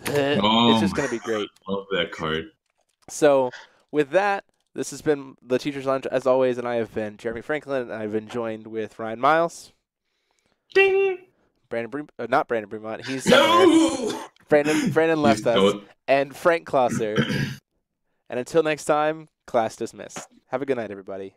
It's just going to be great. Love that card. So with that, this has been the Teacher's Lounge, as always, and I have been Jeremy Franklin, and I've been joined with Ryan Miles. Ding! Not Brandon Bremont. He's No! Brandon left us. And Frank Klosser. And until next time, class dismissed. Have a good night, everybody.